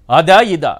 అదా ఇదా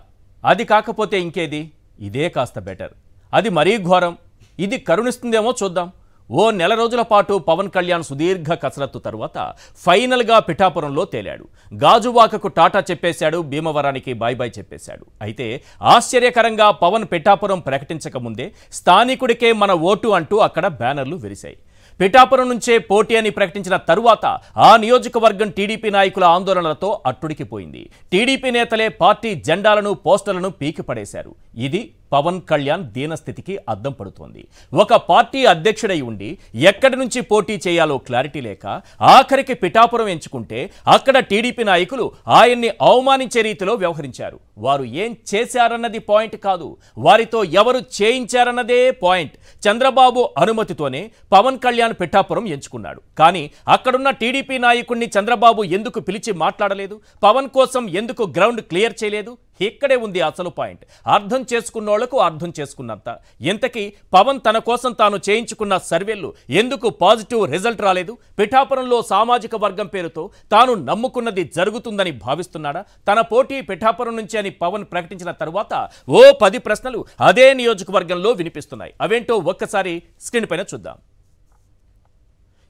అది కాకపోతే ఇంకేది ఇదే కాస్త బెటర్ అది మరీ ఘోరం ఇది కరుణిస్తుందేమో చూద్దాం ఓ నెల రోజుల పాటు పవన్ కళ్యాణ్ సుదీర్ఘ కసరత్తు తర్వాత ఫైనల్ గా పిఠాపురంలో తేలాడు గాజువాకకు టాటా చెప్పేశాడు భీమవరానికి బై బై చెప్పేశాడు అయితే ఆశ్చర్యకరంగా పవన్ పిఠాపురం ప్రకటించక ముందే స్థానికుడికే మన ఓటు అంటూ అక్కడ బ్యానర్లు విరిశాయి పిఠాపురం నుంచే పోటీ అని ప్రకటించిన తరువాత ఆ నియోజకవర్గం టీడీపీ నాయకుల ఆందోళనలతో అట్టుడికిపోయింది టీడీపీ నేతలే పార్టీ జెండాలను పోస్టర్లను పీకి పడేశారు ఇది పవన్ కళ్యాణ్ దీనస్థితికి అద్దం పడుతోంది ఒక పార్టీ అధ్యక్షుడై ఉండి ఎక్కడి నుంచి పోటీ చేయాలో క్లారిటీ లేక ఆఖరికి పిఠాపురం ఎంచుకుంటే అక్కడ టీడీపీ నాయకులు ఆయన్ని అవమానించే రీతిలో వ్యవహరించారు వారు ఏం చేశారన్నది పాయింట్ కాదు వారితో ఎవరు చేయించారన్నదే పాయింట్ చంద్రబాబు అనుమతితోనే పవన్ కళ్యాణ్ పిఠాపురం ఎంచుకున్నాడు కానీ అక్కడున్న టీడీపీ నాయకుడిని చంద్రబాబు ఎందుకు పిలిచి మాట్లాడలేదు పవన్ కోసం ఎందుకు గ్రౌండ్ క్లియర్ చేయలేదు ఇక్కడే ఉంది అసలు పాయింట్ అర్థం చేసుకున్నోళ్లకు అర్థం చేసుకున్నంత ఇంతకీ పవన్ తన కోసం తాను చేయించుకున్న సర్వేలు ఎందుకు పాజిటివ్ రిజల్ట్ రాలేదు పిఠాపురంలో సామాజిక వర్గం పేరుతో తాను నమ్ముకున్నది జరుగుతుందని భావిస్తున్నాడా తన పోటీ పిఠాపురం నుంచి అని పవన్ ప్రకటించిన తరువాత ఓ 10 ప్రశ్నలు అదే నియోజకవర్గంలో వినిపిస్తున్నాయి అవేంటో ఒక్కసారి స్క్రీన్ పైన చూద్దాం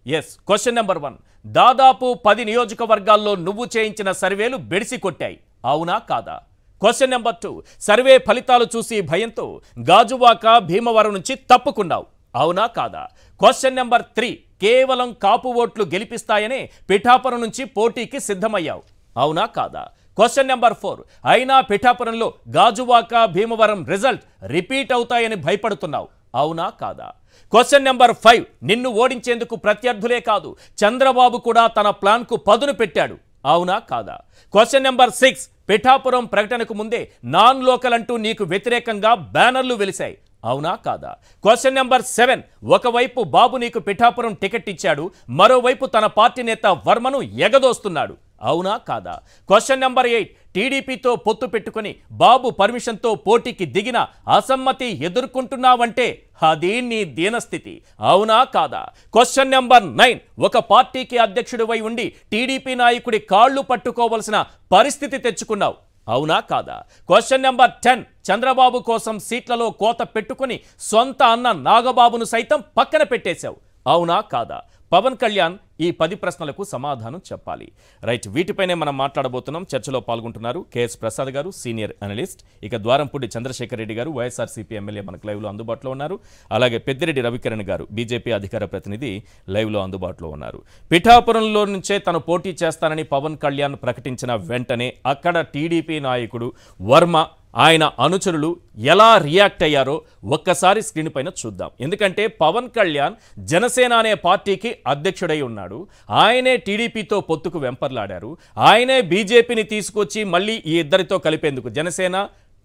ఎస్ క్వశ్చన్ నెంబర్ 1 దాదాపు 10 నియోజకవర్గాల్లో నువ్వు చేయించిన సర్వేలు బెడిసి కొట్టాయి అవునా కాదా క్వశ్చన్ నెంబర్ 2 సర్వే ఫలితాలు చూసి భయంతో గాజువాక భీమవరం నుంచి తప్పుకున్నావు అవునా కాదా క్వశ్చన్ నెంబర్ 3 కేవలం కాపు ఓట్లు గెలిపిస్తాయనే పిఠాపురం నుంచి పోటీకి సిద్ధమయ్యావు అవునా కాదా క్వశ్చన్ నెంబర్ 4 అయినా పిఠాపురంలో గాజువాక భీమవరం రిజల్ట్ రిపీట్ అవుతాయని భయపడుతున్నావు అవునా కాదా క్వశ్చన్ నెంబర్ 5 నిన్ను ఓడించేందుకు ప్రత్యర్థులే కాదు చంద్రబాబు కూడా తన ప్లాన్కు పదును పెట్టాడు అవునా కాదా క్వశ్చన్ నెంబర్ 6 పిఠాపురం ప్రకటనకు ముందే నాన్ లోకల్ అంటూ నీకు వ్యతిరేకంగా బ్యానర్లు వెలిశాయి అవునా కాదా క్వశ్చన్ నెంబర్ 7 ఒకవైపు బాబు నీకు పిఠాపురం టికెట్ ఇచ్చాడు మరోవైపు తన పార్టీ నేత వర్మను ఎగదోస్తున్నాడు అవునా కాదా క్వశ్చన్ నెంబర్ 8 టీడీపీతో పొత్తు పెట్టుకుని బాబు పర్మిషన్తో పోటీకి దిగిన అసమ్మతి ఎదుర్కొంటున్నావంటే అది నీ దీనస్థితి అవునా కాదా క్వశ్చన్ నెంబర్ 9 ఒక పార్టీకి అధ్యక్షుడివై ఉండి టీడీపీ నాయకుడి కాళ్ళు పట్టుకోవలసిన పరిస్థితి తెచ్చుకున్నావు అవునా కాదా క్వశ్చన్ నెంబర్ 10 చంద్రబాబు కోసం సీట్లలో కోత పెట్టుకుని సొంత అన్న నాగబాబును సైతం పక్కన పెట్టేశావు అవునా కాదా పవన్ కళ్యాణ్ ఈ 10 ప్రశ్నలకు సమాధానం చెప్పాలి రైట్ వీటిపైనే మనం మాట్లాడబోతున్నాం చర్చలో పాల్గొంటున్నారు కేఎస్ ప్రసాద్ గారు సీనియర్ అనలిస్ట్ ఇక ద్వారంపూడి చంద్రశేఖర్ రెడ్డి గారు వైఎస్ఆర్సీపీ ఎమ్మెల్యే మనకు లైవ్లో అందుబాటులో ఉన్నారు అలాగే పెద్దిరెడ్డి రవికిరణ్ గారు బీజేపీ అధికార ప్రతినిధి లైవ్లో అందుబాటులో ఉన్నారు పిఠాపురంలో నుంచే తను పోటీ చేస్తానని పవన్ కళ్యాణ్ ప్రకటించిన వెంటనే అక్కడ టీడీపీ నాయకుడు వర్మ ఆయన అనుచరులు ఎలా రియాక్ట్ అయ్యారో ఒక్కసారి స్క్రీన్ పైన చూద్దాం ఎందుకంటే పవన్ కళ్యాణ్ జనసేన అనే పార్టీకి అధ్యక్షుడై ఉన్నాడు ఆయనే టీడీపీతో పొత్తుకు వెంపర్లాడారు ఆయనే బీజేపీని తీసుకొచ్చి మళ్ళీ ఈ ఇద్దరితో కలిపేందుకు జనసేన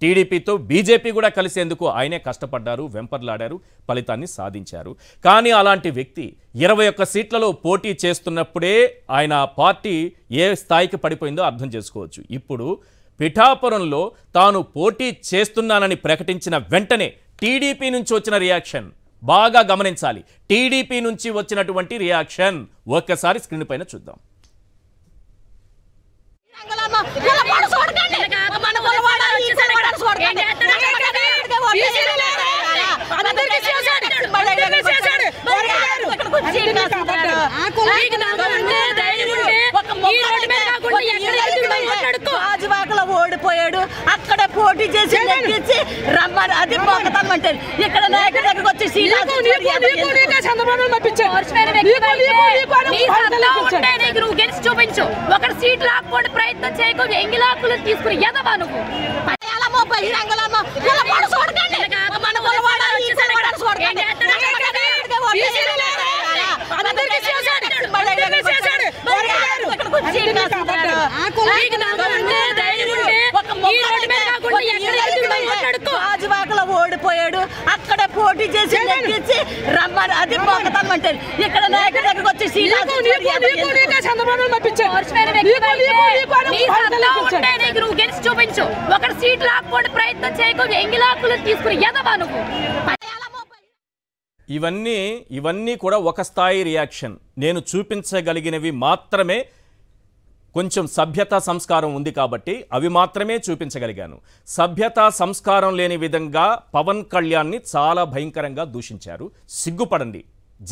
టీడీపీతో బీజేపీ కూడా కలిసేందుకు ఆయనే కష్టపడ్డారు వెంపర్లాడారు ఫలితాన్ని సాధించారు కానీ అలాంటి వ్యక్తి 21 సీట్లలో పోటీ చేస్తున్నప్పుడే ఆయన పార్టీ ఏ స్థాయికి పడిపోయిందో అర్థం చేసుకోవచ్చు ఇప్పుడు పిఠాపురంలో తాను పోటీ చేస్తున్నానని ప్రకటించిన వెంటనే టీడీపీ నుంచి వచ్చిన రియాక్షన్ బాగా గమనించాలి టీడీపీ నుంచి వచ్చినటువంటి రియాక్షన్ ఒక్కసారి స్క్రీన్ పైన చూద్దాం ఓడిపోయాడు అక్కడ పోటీ చేసి రమ్మని అది పోతామంటారు ఇక్కడ నాయకుల దగ్గరకు వచ్చి నువ్వు గెలిచి చూపించు ఒక సీట్ లాక్కోండి ప్రయత్నం చేయకు ఎంగి లాక్కులు తీసుకుని ఎదవా నువ్వు ఓడిపోయాడు అక్కడ పోటీ చేసి రమ్మని అది పోతామంటారు ఇక్కడ నాయకుల దగ్గరకు వచ్చి నువ్వు గెలిచి చూపించు ఒక సీట్ లాక్కోండి ప్రయత్నం చేయకు ఎంగి లాక్కులు తీసుకుని ఎదవా నువ్వు ఇవన్నీ కూడా ఒక స్థాయి రియాక్షన్ నేను చూపించగలిగినవి మాత్రమే కొంచెం సభ్యత సంస్కారం ఉంది కాబట్టి అవి మాత్రమే చూపించగలిగాను. సభ్యత సంస్కారం లేని విధంగా పవన్ కళ్యాణ్ని చాలా భయంకరంగా దూషించారు. సిగ్గుపడండి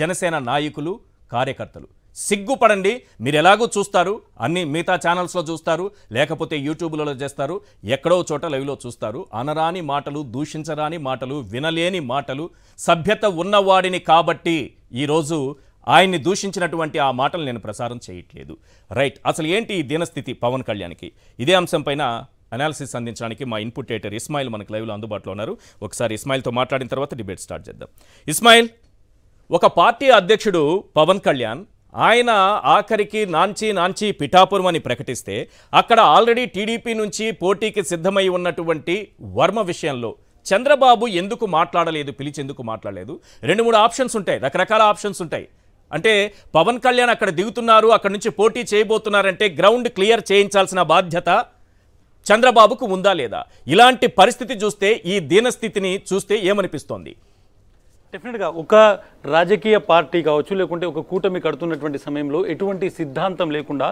జనసేన నాయకులు, కార్యకర్తలు, సిగ్గుపడండి. మీరు ఎలాగో చూస్తారు, అన్ని మిగతా ఛానల్స్లో చూస్తారు, లేకపోతే యూట్యూబ్లలో చేస్తారు, ఎక్కడో చోట లైవ్లో చూస్తారు. అనరాని మాటలు, దూషించరాని మాటలు, వినలేని మాటలు. సభ్యత ఉన్నవాడిని కాబట్టి ఈరోజు ఆయన్ని దూషించినటువంటి ఆ మాటలు నేను ప్రసారం చేయట్లేదు. రైట్, అసలు ఏంటి ఈ దీనస్థితి పవన్ కళ్యాణ్కి? ఇదే అంశం పైన అనాలిసిస్ అందించడానికి మా ఇన్పుట్ ఎడిటర్ ఇస్మాయిల్ మనకు లైవ్లో అందుబాటులో ఉన్నారు. ఒకసారి ఇస్మాయిల్తో మాట్లాడిన తర్వాత డిబేట్ స్టార్ట్ చేద్దాం. ఇస్మాయిల్, ఒక పార్టీ అధ్యక్షుడు పవన్ కళ్యాణ్ ఆయన ఆఖరికి నాంచి పిఠాపురం అని ప్రకటిస్తే అక్కడ ఆల్రెడీ టీడీపీ నుంచి పోటీకి సిద్ధమై ఉన్నటువంటి వర్మ విషయంలో చంద్రబాబు ఎందుకు మాట్లాడలేదు, పిలిచేందుకు మాట్లాడలేదు? 2-3 ఆప్షన్స్ ఉంటాయి, రకరకాల ఆప్షన్స్ ఉంటాయి. అంటే పవన్ కళ్యాణ్ అక్కడ దిగుతున్నారు, అక్కడ నుంచి పోటీ చేయబోతున్నారంటే గ్రౌండ్ క్లియర్ చేయించాల్సిన బాధ్యత చంద్రబాబుకు ఉందా లేదా? ఇలాంటి పరిస్థితి చూస్తే, ఈ దీనస్థితిని చూస్తే ఏమనిపిస్తోంది? డెఫినెట్గా ఒక రాజకీయ పార్టీ కావచ్చు, లేకుంటే ఒక కూటమి కడుతున్నటువంటి సమయంలో ఎటువంటి సిద్ధాంతం లేకుండా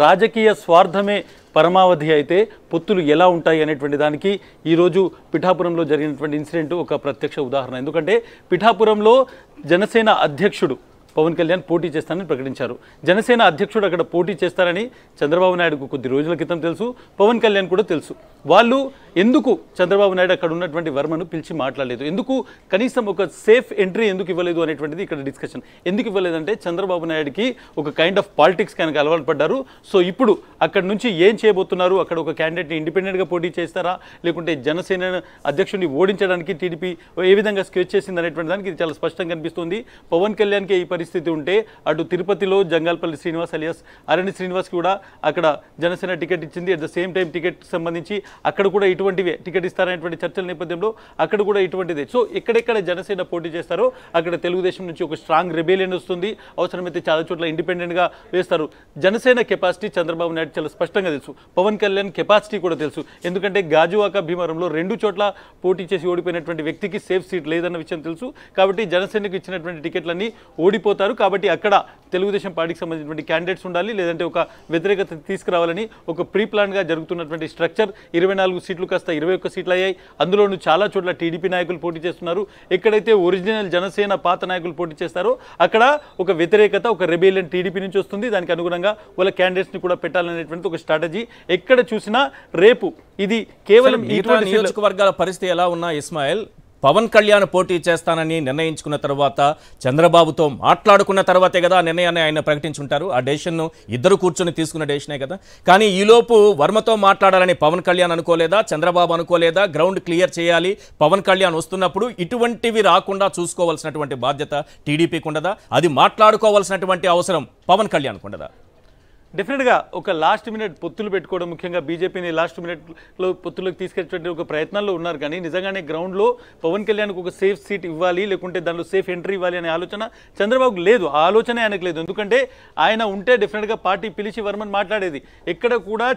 రాజకీయ స్వార్థమే పరమావధి అయితే పొత్తులు ఎలా ఉంటాయి అనేటువంటి దానికి ఈరోజు పిఠాపురంలో జరిగినటువంటి ఇన్సిడెంట్ ఒక ప్రత్యక్ష ఉదాహరణ. ఎందుకంటే పిఠాపురంలో జనసేన అధ్యక్షుడు పవన్ కళ్యాణ్ పోటీ చేస్తానని ప్రకటించారు. జనసేన అధ్యక్షుడు అక్కడ పోటీ చేస్తారని చంద్రబాబు నాయుడుకు కొద్ది రోజుల క్రితం తెలుసు, పవన్ కళ్యాణ్ కూడా తెలుసు. వాళ్ళు ఎందుకు చంద్రబాబు నాయుడు అక్కడ ఉన్నటువంటి వర్మను పిలిచి మాట్లాడలేదు, ఎందుకు కనీసం ఒక సేఫ్ ఎంట్రీ ఎందుకు ఇవ్వలేదు అనేటువంటిది ఇక్కడ డిస్కషన్. ఎందుకు ఇవ్వలేదంటే చంద్రబాబు నాయుడుకి ఒక కైండ్ ఆఫ్ పాలిటిక్స్ కనుక అలవాటు పడ్డారు. సో ఇప్పుడు అక్కడ నుంచి ఏం చేయబోతున్నారు? అక్కడ ఒక క్యాండిడేట్ని ఇండిపెండెంట్గా పోటీ చేస్తారా, లేకుంటే జనసేన అధ్యక్షుడిని ఓడించడానికి టీడీపీ ఏ విధంగా స్కెచ్ చేసింది అనేటువంటి దానికి ఇది చాలా స్పష్టంగా కనిపిస్తుంది. పవన్ కళ్యాణ్కి ఈ పరిస్థితి ఉంటే అటు తిరుపతిలో జంగాల్పల్లి శ్రీనివాస్ అలియాస్ అరణి శ్రీనివాస్ కూడా అక్కడ జనసేన టికెట్ ఇచ్చింది. At the same time ticket సంబంధించి అక్కడ కూడా ఇటువంటివే టికెట్ ఇస్తారనేటువంటి చర్చల నేపథ్యంలో అక్కడ కూడా ఇటువంటిదే. సో ఎక్కడెక్కడ జనసేన పోటీ చేస్తారో అక్కడ తెలుగుదేశం నుంచి ఒక స్ట్రాంగ్ రెబేలియన్ వస్తుంది. అవసరమైతే చాలా చోట్ల ఇండిపెండెంట్గా వేస్తారు. జనసేన కెపాసిటీ చంద్రబాబు నాయుడు చాలా స్పష్టంగా తెలుసు, పవన్ కళ్యాణ్ కెపాసిటీ కూడా తెలుసు. ఎందుకంటే గాజువాక భీమవరంలో 2 చోట్ల పోటీ చేసి ఓడిపోయినటువంటి వ్యక్తికి సేఫ్ సీట్ లేదన్న విషయం తెలుసు. కాబట్టి జనసేనకు ఇచ్చినటువంటి టికెట్లన్నీ ఓడిపోతారు. కాబట్టి అక్కడ తెలుగుదేశం పార్టీకి సంబంధించినటువంటి క్యాండిడేట్స్ ఉండాలి, లేదంటే ఒక వ్యతిరేకత తీసుకురావాలని ఒక ప్రీ ప్లాన్గా జరుగుతున్నటువంటి స్ట్రక్చర్. 24 సీట్లు కాస్త 21 సీట్లు అయ్యాయి. అందులోనూ చాలా చోట్ల టీడీపీ నాయకులు పోటీ చేస్తున్నారు. ఎక్కడైతే ఒరిజినల్ జనసేన పాత నాయకులు పోటీ చేస్తారో అక్కడ ఒక వ్యతిరేకత, ఒక రెబేలియన్ టీడీపీ నుంచి వస్తుంది. దానికి అనుగుణంగా వాళ్ళ క్యాండిడేట్స్ని కూడా పెట్టాలనేటువంటి ఒక స్ట్రాటజీ ఎక్కడ చూసినా రేపు ఇది కేవలం నియోజకవర్గాల పరిస్థితి ఎలా ఉన్నా ఇస్మాయిల్, పవన్ కళ్యాణ్ పోటీ చేస్తానని నిర్ణయించుకున్న తర్వాత చంద్రబాబుతో మాట్లాడుకున్న తర్వాతే కదా ఆ నిర్ణయాన్ని ఆయన ప్రకటించుంటారు. ఆ డెసిషన్ ఇద్దరు కూర్చొని తీసుకున్న డెసిషనే కదా. కానీ ఈలోపు వర్మతో మాట్లాడాలని పవన్ కళ్యాణ్ అనుకోలేదా, చంద్రబాబు అనుకోలేదా? గ్రౌండ్ క్లియర్ చేయాలి, పవన్ కళ్యాణ్ వస్తున్నప్పుడు ఇటువంటివి రాకుండా చూసుకోవాల్సినటువంటి బాధ్యత టీడీపీకి ఉండదా? అది మాట్లాడుకోవాల్సినటువంటి అవసరం పవన్ కళ్యాణ్కి ఉండదా? డెఫినెట్గా ఒక లాస్ట్ మినిట్ పొత్తులు పెట్టుకోవడం, ముఖ్యంగా బీజేపీని లాస్ట్ మినిట్లో పొత్తులకు తీసుకెళ్ళేటువంటి ఒక ప్రయత్నాల్లో ఉన్నారు. కానీ నిజంగానే గ్రౌండ్లో పవన్ కళ్యాణ్కి ఒక సేఫ్ సీట్ ఇవ్వాలి, లేకుంటే దానిలో సేఫ్ ఎంట్రీ ఇవ్వాలి అనే ఆలోచన చంద్రబాబుకు లేదు. ఆ ఆలోచనే ఆయనకు లేదు. ఎందుకంటే ఆయన ఉంటే డెఫినెట్గా పార్టీ పిలిచి వర్మని మాట్లాడేది. ఎక్కడ కూడా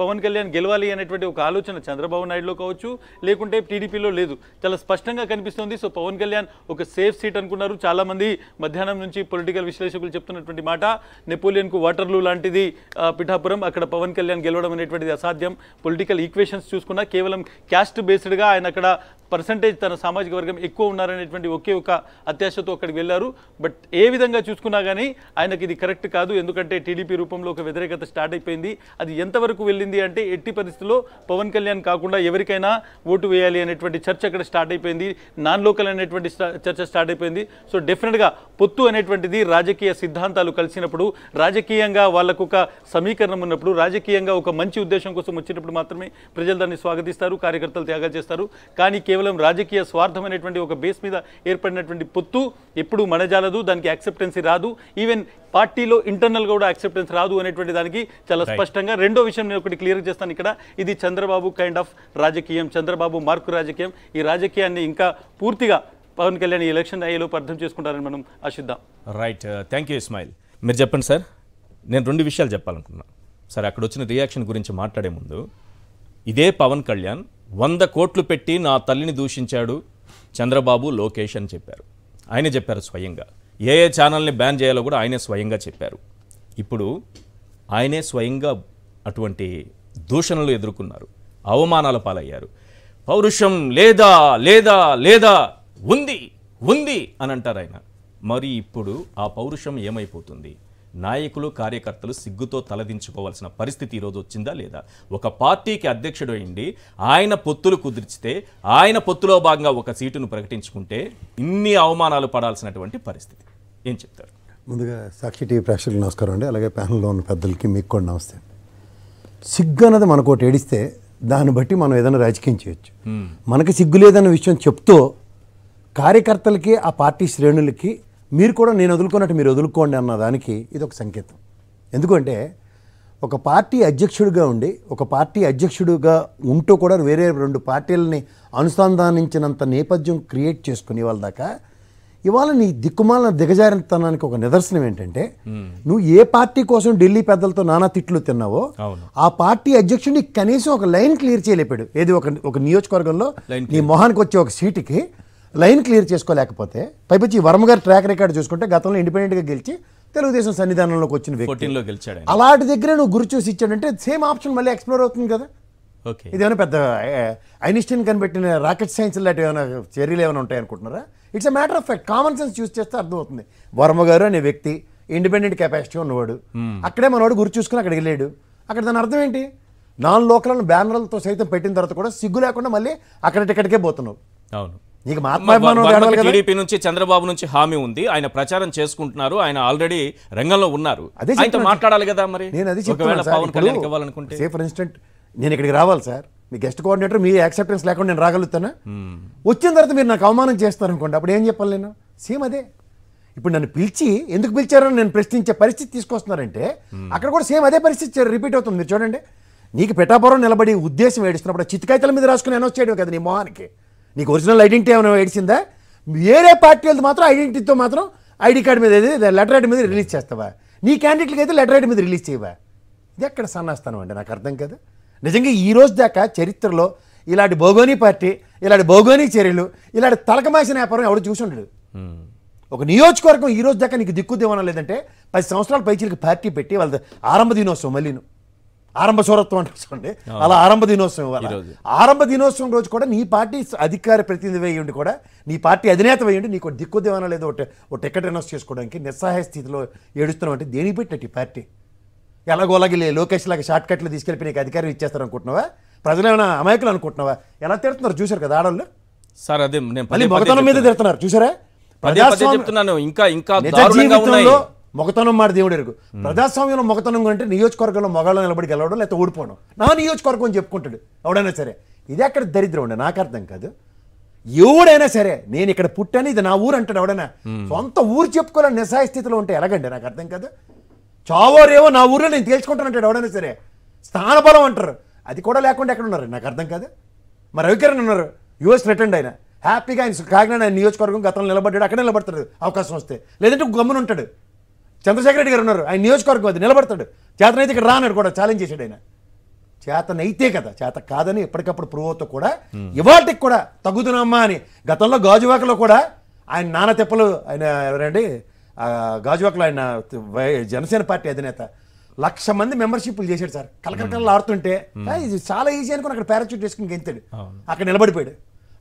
పవన్ కళ్యాణ్ గెలవాలి అనేటువంటి ఒక ఆలోచన చంద్రబాబు నాయుడులో కావచ్చు, లేకుంటే టీడీపీలో లేదు. చాలా స్పష్టంగా కనిపిస్తుంది. సో పవన్ కళ్యాణ్ ఒక సేఫ్ సీట్ అనుకున్నారు. చాలామంది మధ్యాహ్నం నుంచి పొలిటికల్ విశ్లేషకులు చెప్తున్నటువంటి మాట, నెపోలియన్కు వాటర్లూ లాంటిది పిఠాపురం, అక్కడ పవన్ కళ్యాణ్ గెలవడం అనేటువంటిది అసాధ్యం. పొలిటికల్ ఈక్వేషన్స్ చూసుకున్నా కేవలం క్యాస్ట్ బేస్డ్గా ఆయన అక్కడ పర్సంటేజ్ తన సామాజిక వర్గం ఎక్కువ ఉన్నారనేటువంటి ఒకే ఒక అత్యాశతో అక్కడికి వెళ్ళారు. బట్ ఏ విధంగా చూసుకున్నా కానీ ఆయనకి ఇది కరెక్ట్ కాదు. ఎందుకంటే టీడీపీ రూపంలో ఒక వ్యతిరేకత స్టార్ట్ అయిపోయింది. అది ఎంతవరకు వెళ్ళింది అంటే ఎట్టి పరిస్థితుల్లో పవన్ కళ్యాణ్ కాకుండా ఎవరికైనా ఓటు వేయాలి అనేటువంటి చర్చ అక్కడ స్టార్ట్ అయిపోయింది. నాన్ లోకల్ అనేటువంటి చర్చ స్టార్ట్ అయిపోయింది. సో డెఫినెట్గా పొత్తు అనేటువంటిది రాజకీయ సిద్ధాంతాలు కలిసినప్పుడు, రాజకీయంగా వాళ్ళకు ఒక సమీకరణం ఉన్నప్పుడు, రాజకీయంగా ఒక మంచి ఉద్దేశం కోసం వచ్చినప్పుడు మాత్రమే ప్రజలు దాన్ని స్వాగతిస్తారు, కార్యకర్తలు త్యాగాలు చేస్తారు. కానీ కేవలం రాజకీయ స్వార్థం అనేటువంటి ఒక బేస్ మీద ఏర్పడినటువంటి పొత్తు ఎప్పుడు మనజాలదు, దానికి యాక్సెప్టెన్సీ రాదు. ఈవెన్ పార్టీలో ఇంటర్నల్గా కూడా యాక్సెప్టెన్స్ రాదు అనేటువంటి దానికి చాలా స్పష్టంగా రెండో విషయం నేను ఒకటి క్లియర్ చేస్తాను ఇక్కడ. ఇది చంద్రబాబు కైండ్ ఆఫ్ రాజకీయం, చంద్రబాబు మార్కు రాజకీయం. ఈ రాజకీయాన్ని ఇంకా పూర్తిగా పవన్ కళ్యాణ్ ఎలక్షన్ అయ్యేలోపు అర్థం చేసుకుంటారని మనం ఆశిద్దాం. Right, thank you Ismail. మీరు చెప్పండి సార్. నేను 2 విషయాలు చెప్పాలనుకున్నాను. సరే, అక్కడ వచ్చిన రియాక్షన్ గురించి మాట్లాడే ముందు, ఇదే పవన్ కళ్యాణ్ 100 కోట్లు పెట్టి నా తల్లిని దూషించాడు చంద్రబాబు, లోకేష్ అని చెప్పారు. ఆయనే చెప్పారు స్వయంగా. ఏ ఛానల్ని బ్యాన్ చేయాలో కూడా ఆయనే స్వయంగా చెప్పారు. ఇప్పుడు ఆయనే స్వయంగా అటువంటి దూషణలు ఎదుర్కొన్నారు, అవమానాల పాలయ్యారు. పౌరుషం లేదా లేదా లేదా ఉంది ఉంది అని అంటారు ఆయన. మరి ఇప్పుడు ఆ పౌరుషం ఏమైపోతుంది? నాయకులు కార్యకర్తలు సిగ్గుతో తలదించుకోవాల్సిన పరిస్థితి ఈరోజు వచ్చిందా లేదా? ఒక పార్టీకి అధ్యక్షుడు అయింది, ఆయన పొత్తులు కుదిర్చితే ఆయన పొత్తులో భాగంగా ఒక సీటును ప్రకటించుకుంటే ఇన్ని అవమానాలు పడాల్సినటువంటి పరిస్థితి. ఏం చెప్తారు? ముందుగా సాక్షి టీవీ ప్రేక్షకులకు నమస్కారం అండి. అలాగే ప్యానల్లో ఉన్న పెద్దలకి మీకు కూడా నమస్తే. సిగ్గు అన్నది మనకు ఒకటి ఏడిస్తే దాన్ని బట్టి మనం ఏదైనా రాజకీయం చేయొచ్చు. మనకి సిగ్గు లేదన్న విషయం చెప్తూ కార్యకర్తలకి ఆ పార్టీ శ్రేణులకి మీరు కూడా నేను వదులుకున్నట్టు మీరు వదులుకోండి అన్న దానికి ఇది ఒక సంకేతం. ఎందుకంటే ఒక పార్టీ అధ్యక్షుడిగా ఉండి ఒక పార్టీ అధ్యక్షుడిగా ఉంటూ కూడా వేరే 2 పార్టీలని అనుసంధానించినంత నేపథ్యం క్రియేట్ చేసుకుని వాళ్ళ దాకా ఇవాళ నీ దిక్కుమాలిన దిగజారితనానికి ఒక నిదర్శనం ఏంటంటే నువ్వు ఏ పార్టీ కోసం ఢిల్లీ పెద్దలతో నానా తిట్లు తిన్నావో ఆ పార్టీ అధ్యక్షుడిని కనీసం ఒక లైన్ క్లియర్ చేయలేపాడు. ఏది ఒక నియోజకవర్గంలో నీ మొహానికి వచ్చే ఒక సీటుకి లైన్ క్లియర్ చేసుకోలేకపోతే పైపచ్చి వర్మ గారి ట్రాక్ రికార్డ్ చూసుకుంటే గతంలో ఇండిపెండెంట్గా గెలిచి తెలుగుదేశం సన్నిధానంలోకి వచ్చిన వ్యక్తి. అలాంటి దగ్గర నువ్వు గురి చూసి ఇచ్చాడంటే సేమ్ ఆప్షన్ మళ్ళీ ఎక్స్ప్లోర్ అవుతుంది కదా. ఇదేమైనా పెద్ద ఐన్స్టీన్ కనిపెట్టిన రాకెట్ సైన్స్ లాంటి ఏమైనా చర్యలు ఏమైనా ఉంటాయి అనుకుంటున్నారా? It's a matter of fact. Common sense use చేస్తే అర్థమవుతుంది. వర్మ గారు అనే వ్యక్తి ఇండిపెండెంట్ కెపాసిటీ ఉన్నవాడు, అక్కడే మనవాడు గురి చూసుకుని అక్కడికి వెళ్ళాడు. అక్కడ దాని అర్థం ఏంటి? నాన్ లోకల్ బ్యానర్లతో సైతం పెట్టిన తర్వాత కూడా సిగ్గు లేకుండా మళ్ళీ అక్కడ టికెట్కే పోతున్నావు. అవును, నీకు టీడీపీ నుంచి చంద్రబాబు నుంచి హామీ ఉంది, ఆయన ప్రచారం చేసుకుంటున్నారు, ఆయన ఆల్రెడీ రంగంలో ఉన్నారు, అదే మాట్లాడాలి కదా. మరి నేను అది చెప్తాను. సే ఫర్ ఇన్స్టెంట్ నేను ఇక్కడికి రావాలి సార్, మీ గెస్ట్ కోఆర్డినేటర్ మీ యాక్సెప్టెన్స్ లేకుండా నేను రాగలుగుతానా? వచ్చిన తర్వాత మీరు నాకు అవమానం చేస్తారనుకోండి, అప్పుడు ఏం చెప్పాలి నేను? సేమ్ అదే. ఇప్పుడు నన్ను పిలిచి ఎందుకు పిలిచారని నేను ప్రశ్నించే పరిస్థితి తీసుకొస్తున్నారంటే అక్కడ కూడా సేమ్ అదే పరిస్థితి రిపీట్ అవుతుంది. మీరు చూడండి, నీకు పిఠాపురం నిలబడి ఉద్దేశం ఏడుస్తున్నప్పుడు చిత్తకాయతల మీద రాసుకుని అనౌన్స్ చేయడం కదా నీ మొహానికి. నీకు ఒరిజినల్ ఐడెంటిటీ ఏమైనా ఏడిచిందా? వేరే పార్టీ వాళ్ళది మాత్రం ఐడెంటిటీతో మాత్రం ఐడి కార్డు మీద లెటర్ ఐడి మీద రిలీజ్ చేస్తావా? నీ క్యాండిడేట్లకి అయితే లెటర్ ఐడి మీద రిలీజ్ చేయవా? ఇది ఎక్కడ సన్నాస్తాను అంటే నాకు అర్థం కదా. నిజంగా ఈ రోజు దాకా చరిత్రలో ఇలాంటి భౌగోళీ పార్టీ, ఇలాంటి భౌగోళిక చర్యలు, ఇలాంటి తలకమాసిన వ్యాపారం ఎవడు చూసి ఉండడు. ఒక నియోజకవర్గం ఈ రోజు దాకా నీకు దిక్కు దివానా లేదంటే 10 సంవత్సరాల పైచీలకి పార్టీ పెట్టి వాళ్ళ ఆరంభ దినోత్సవం మళ్ళీను ఆరంభ సౌరత్వం అంటే అలా ఆరంభ దినోత్సవం ఆరంభ దినోత్సవం రోజు కూడా నీ పార్టీ అధికార ప్రతినిధి వేయండి కూడా నీ పార్టీ అధినేత వేయండి నీకు దిక్కు దివానా లేదో ఒక టికెట్ అనౌన్స్ చేసుకోవడానికి నిస్సహాయ స్థితిలో ఏడుస్తున్నాం అంటే దేనికి పెట్టినట్టు ఈ పార్టీ? ఎలాగోలాగి లోకేష్ లాగా షార్ట్ కట్లు తీసుకెళ్ళి నీకు అధికారం ఇచ్చేస్తారు అనుకుంటున్నావా? ప్రజలు ఏమైనా అమాయకులు అనుకుంటున్నావా? ఎలా తిడుతున్నారు చూసారు కదా ఆడవాళ్ళు. సార్ అదే మళ్ళీ మొగతనం మీద తిడుతున్నారు చూసారా? జీవితంలో మొగతనం మాట దేవుడు ఎరుగు. ప్రజాస్వామ్యంలో మొగతనం అంటే నియోజకవర్గంలో మొగాళ్ళు నిలబడి గెలవడం లేకపోతే ఓడిపోవడం. నా నియోజకవర్గం అని చెప్పుకుంటాడు ఎవడైనా సరే. ఇది అక్కడ దరిద్రం ఉండే నాకు అర్థం కాదు. ఎవడైనా సరే నేను ఇక్కడ పుట్టాను ఇది నా ఊరు అంటాడు ఎవడైనా. సొంత ఊరు చెప్పుకోవాలని నిస్సహాయ స్థితిలో ఉంటే ఎలాగండి నాకు అర్థం కాదు. చావోరేవో నా ఊరిలో నేను తేల్చుకుంటానంటాడు ఎవడైనా సరే. స్థానబలం అంటారు, అది కూడా లేకుండా ఎక్కడ ఉన్నారు నాకు అర్థం కాదు. మరి రవికిరణ్ ఉన్నారు, యుఎస్ రిటర్న్ అయినా హ్యాపీగా ఆయన కాకినాడ ఆయన నియోజకవర్గం గతంలో నిలబడ్డాడు, అక్కడే నిలబడతాడు అవకాశం వస్తే, లేదంటే గమ్మున ఉంటాడు. చంద్రశేఖర రెడ్డి గారు ఉన్నారు, ఆయన నియోజకవర్గం అది నిలబడతాడు. చేతనైతే ఇక్కడ రానాడు కూడా ఛాలెంజ్ చేశాడు ఆయన. చేతనైతే కదా, చేత కాదని ఎప్పటికప్పుడు ప్రూవ్ అవుతూ కూడా ఇవాటికి కూడా తగ్గుతున్నామ్మా అని గతంలో గాజువాకలో కూడా ఆయన నాన్న తెప్పలు ఆయన ఎవరండి గాజువాకలో ఆయన జనసేన పార్టీ అధినేత 1,00,000 మంది మెంబర్షిప్లు చేశాడు సార్. కలకలకలు ఆడుతుంటే ఇది చాలా ఈజీ అనుకుని అక్కడ పారాచూట్ వేసుకుని గెంతాడు, అక్కడ నిలబడిపోయాడు.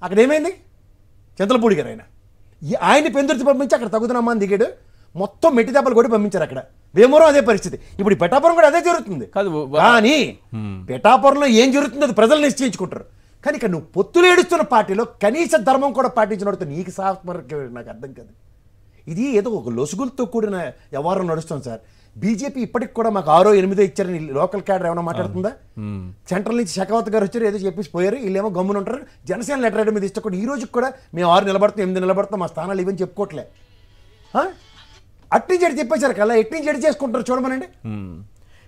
అక్కడ ఏమైంది? చంద్రపూడి గారు ఆయన్ని పెందుర్తి పంపించి అక్కడ తగ్గుతున్నామ్మా అని దిగాడు. మొత్తం మెట్టి దెబ్బలు కూడా పంపించారు అక్కడ. వేమూరం అదే పరిస్థితి. ఇప్పుడు పిఠాపురం కూడా అదే జరుగుతుంది. కానీ పిఠాపురంలో ఏం జరుగుతుందో అది ప్రజలు నిశ్చయించుకుంటారు. కానీ ఇక్కడ నువ్వు పొత్తులు ఏడుస్తున్న పార్టీలో కనీస ధర్మం కూడా పాటించినట్టు నీకు నాకు అర్థం కాదు. ఇది ఏదో ఒక లొసుగులతో కూడిన వ్యవహారం నడుస్తుంది సార్. బీజేపీ ఇప్పటికి కూడా మాకు 6, 8 ఇచ్చారని లోకల్ క్యాడర్ ఏమైనా మాట్లాడుతుందా? సెంట్రల్ నుంచి షెకావత్ గారు వచ్చారు, ఏదో చెప్పేసి పోయారు, వీళ్ళేమో గమ్మున ఉంటారు. జనసేన లెటర్ ఐడి మీద ఇష్టం ఈ రోజుకి కూడా మేము 6 నిలబడతాం 8 నిలబడతాం మా స్థానాలు ఇవని చెప్పుకోవట్లే. అట్నీ చెడు చెప్పేశారు కదా, ఎట్నీ చెడు చేసుకుంటారు చూడమనండి.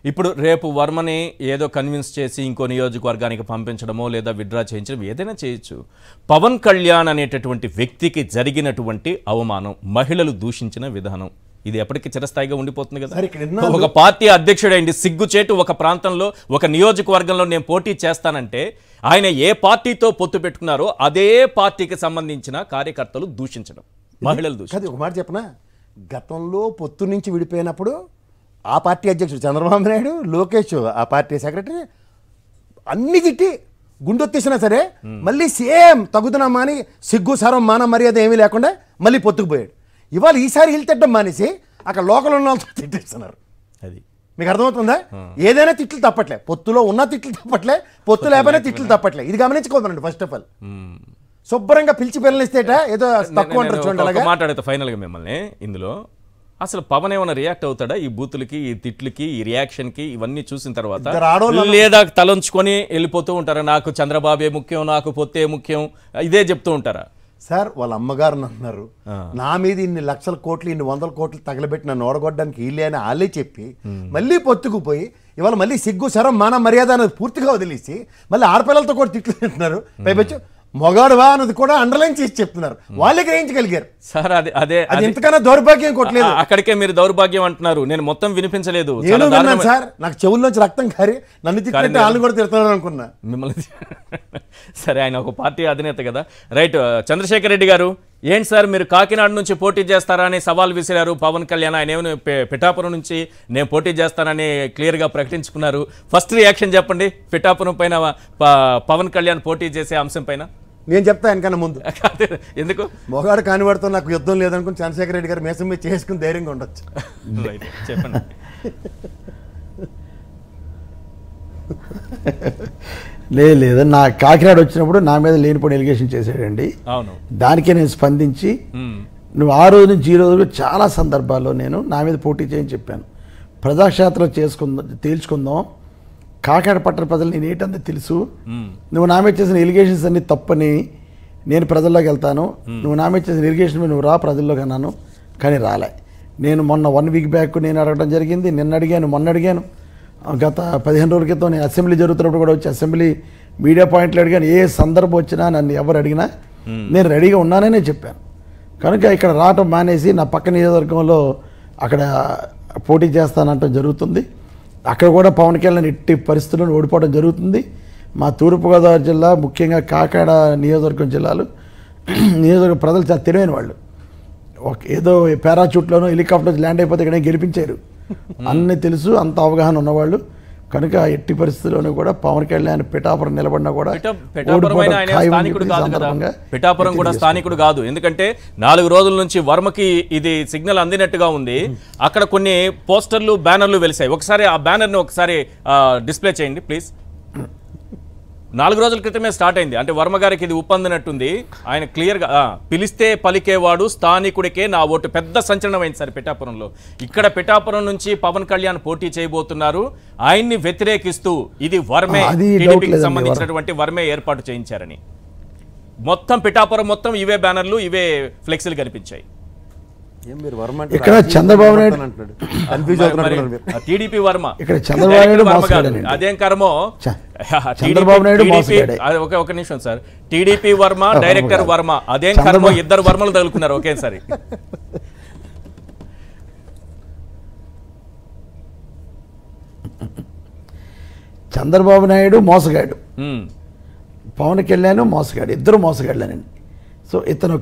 ఇప్పుడు రేపు వర్మని ఏదో కన్విన్స్ చేసి ఇంకో నియోజకవర్గానికి పంపించడమో లేదా విత్డ్రా చేయించడం ఏదైనా చేయొచ్చు. పవన్ కళ్యాణ్ అనేటటువంటి వ్యక్తికి జరిగినటువంటి అవమానం, మహిళలు దూషించిన విధానం, ఇది ఎప్పటికీ చిరస్థాయిగా ఉండిపోతుంది కదా. ఒక పార్టీ అధ్యక్షుడైంది సిగ్గుచేటు ఒక ప్రాంతంలో ఒక నియోజకవర్గంలో నేను పోటీ చేస్తానంటే ఆయన ఏ పార్టీతో పొత్తు పెట్టుకున్నారో అదే పార్టీకి సంబంధించిన కార్యకర్తలు దూషించడం, మహిళలు దూషించడం. ఒక మాట చెప్పనా, గతంలో పొత్తు నుంచి విడిపోయినప్పుడు ఆ పార్టీ అధ్యక్షుడు చంద్రబాబు నాయుడు, లోకేష్ ఆ పార్టీ సెక్రటరీ అన్ని తిట్టి గుండొత్తేసినా సరే మళ్ళీ సేమ్ తగుదనమ్మా అని సిగ్గు సరం మాన మర్యాద ఏమీ లేకుండా మళ్ళీ పొత్తుకుపోయాడు. ఇవాళ ఈసారి ఇల్లు తిట్టడం మానేసి అక్కడ లోకల్ ఉన్న వాళ్ళతో తిట్టిస్తున్నారు. అది మీకు అర్థమవుతుందా? ఏదైనా తిట్లు తప్పట్లే, పొత్తులో ఉన్న తిట్లు తప్పట్లే, పొత్తు లేకపోయినా తిట్లు తప్పట్లే. ఇది గమనించుకోదండి. ఫస్ట్ ఆఫ్ ఆల్ శుభ్రంగా పిలిచి పిల్లనిస్తేట ఏదో తక్కువ అంటారు చూడండి. అలాగే మాట్లాడతా ఫైనల్గా మిమ్మల్ని ఇందులో అసలు పవన్ ఏమైనా రియాక్ట్ అవుతాడా ఈ బూతులకి, ఈ తిట్లకి, ఈ రియాక్షన్ కి ఇవన్నీ చూసిన తర్వాత? లేదా తలంచుకొని వెళ్ళిపోతూ ఉంటారా? నాకు చంద్రబాబే ముఖ్యం, నాకు పొత్తే ముఖ్యం, ఇదే చెప్తూ ఉంటారా? సార్ వాళ్ళ అమ్మగారు అన్నారు నా మీద ఇన్ని లక్షల కోట్లు, ఇన్ని 100 కోట్లు తగలబెట్టి నన్ను ఓడగొట్టడానికి వీళ్ళే అని వాళ్ళే చెప్పి మళ్ళీ పొత్తుకుపోయి ఇవాళ మళ్ళీ సిగ్గు శరం మాన మర్యాద అనేది పూర్తిగా వదిలేసి మళ్ళీ ఆడపిల్లలతో కూడా తిట్లు తింటున్నారు. పైపెచ్చు మొగాడువా అన్నది కూడా అండర్లైన్ చేసి చెప్తున్నారు. వాళ్ళే గ్రహించగలిగారు. సార్ అదే అది ఎంతకన్నా దౌర్భాగ్యం కొట్టలేదు. అక్కడికే మీరు దౌర్భాగ్యం అంటున్నారు. నేను మొత్తం వినిపించలేదు. నేను విన్నాను సార్, నాకు చెవుల్లోంచి రక్తం కారి నన్ను తిట్టినట్టు వాళ్ళని కూడా తిడుతున్నారు అనుకున్నా మిమ్మల్ని. సరే, ఆయన ఒక పార్టీ అధినేత కదా. రైట్. చంద్రశేఖర్ రెడ్డి గారు, ఏంటి సార్ మీరు కాకినాడ నుంచి పోటీ చేస్తారా అని సవాల్ విసిరారు పవన్ కళ్యాణ్. ఆయన ఏమైనా పిఠాపురం నుంచి నేను పోటీ చేస్తానని క్లియర్గా ప్రకటించుకున్నారు. ఫస్ట్ రియాక్షన్ చెప్పండి పిఠాపురం పైన, పవన్ కళ్యాణ్ పోటీ చేసే అంశం పైన. నేను చెప్తా ఆయనకన్నా ముందు. ఎందుకు? మొగాడు కానివాడితో నాకు యుద్ధం లేదనుకుని చంద్రశేఖర్ రెడ్డి గారు మేసం మీద చేసుకుని ధైర్యంగా ఉండొచ్చు. చెప్పండి. లేదు, నా కాకినాడ వచ్చినప్పుడు నా మీద లేనిపోయిన ఎలిగేషన్ చేశాడండి. అవును, దానికే నేను స్పందించి నువ్వు ఆ రోజు నుంచి ఈ రోజు చాలా సందర్భాల్లో నేను నా మీద పోటీ చేయని చెప్పాను. ప్రజాక్షేత్రం తేల్చుకుందాం, కాకినాడ పట్టణ ప్రజలు నేను ఏంటంటే తెలుసు, నువ్వు నా మీద చేసిన ఎలిగేషన్స్ అన్ని తప్పని నేను ప్రజల్లోకి వెళ్తాను, నువ్వు నా మీద చేసిన ఎలిగేషన్ మీద నువ్వు రా ప్రజల్లోకి అన్నాను. కానీ రాలే. నేను మొన్న 1 వీక్ బ్యాక్ నేను అడగడం జరిగింది, నిన్న అడిగాను, మొన్న అడిగాను, గత 15 రోజుల క్రితం నేను అసెంబ్లీ జరుగుతున్నప్పుడు కూడా వచ్చి అసెంబ్లీ మీడియా పాయింట్లు అడిగాను. ఏ సందర్భం వచ్చినా నన్ను ఎవరు అడిగినా నేను రెడీగా ఉన్నాననే చెప్పాను. కనుక ఇక్కడ రావటం మానేసి నా పక్క నియోజకవర్గంలో అక్కడ పోటీ చేస్తానంటం జరుగుతుంది. అక్కడ కూడా పవన్ కళ్యాణ్ ఎట్టి పరిస్థితుల్లో ఓడిపోవడం జరుగుతుంది. మా తూర్పుగోదావరి జిల్లా, ముఖ్యంగా కాకినాడ నియోజకవర్గం నియోజకవర్గ ప్రజలు చాలా తెలివైన వాళ్ళు. ఏదో పారాచూట్లోనో హెలికాప్టర్ ల్యాండ్ అయిపోతే ఇక్కడ గెలిపించారు. అన్నీ తెలుసు, అంత అవగాహన ఉన్నవాళ్ళు. కనుక ఎట్టి పరిస్థితుల్లోనూ కూడా పవన్ కళ్యాణ్ పిఠాపురం నిలబడినా కూడా పిఠాపురం కూడా స్థానికుడు కాదు. ఎందుకంటే 4 రోజుల నుంచి వర్మకి ఇది సిగ్నల్ అందినట్టుగా ఉంది. అక్కడ కొన్ని పోస్టర్లు, బ్యానర్లు వెలిసాయి. ఒకసారి ఆ బ్యానర్ని ఒకసారి డిస్ప్లే చేయండి ప్లీజ్. 4 రోజుల క్రితమే స్టార్ట్ అయింది. అంటే వర్మ గారికి ఇది ఉప్పందినట్టుంది. ఆయన క్లియర్గా పిలిస్తే పలికేవాడు స్థానికుడికే నా ఓటు. పెద్ద సంచలనం అయింది సార్ పిఠాపురంలో. ఇక్కడ పిఠాపురం నుంచి పవన్ కళ్యాణ్ పోటీ చేయబోతున్నారు. ఆయన్ని వ్యతిరేకిస్తూ ఇది వర్మే, టీడీపీకి సంబంధించినటువంటి వర్మే ఏర్పాటు చేయించారని. మొత్తం పిఠాపురం మొత్తం ఇవే బ్యానర్లు, ఇవే ఫ్లెక్సీలు కనిపించాయి. ఇక్కడ చంద్రబాబు నాయుడు టీడీపీ వర్మ, ఇక్కడ చంద్రబాబు నాయుడు అదేం కర్మో. చంద్రబాబు నాయుడు ఒక నిమిషం sir. TDP Varma, director Varma, అదేం కర్మో. ఇద్దరు వర్మలు తగులుకున్నారు ఒకేసారి. చంద్రబాబు నాయుడు మోసగాడు, పవన్ కళ్యాణ్ మోసగాడు, ఇద్దరు మోసగాడులేనండి. సో ఇతను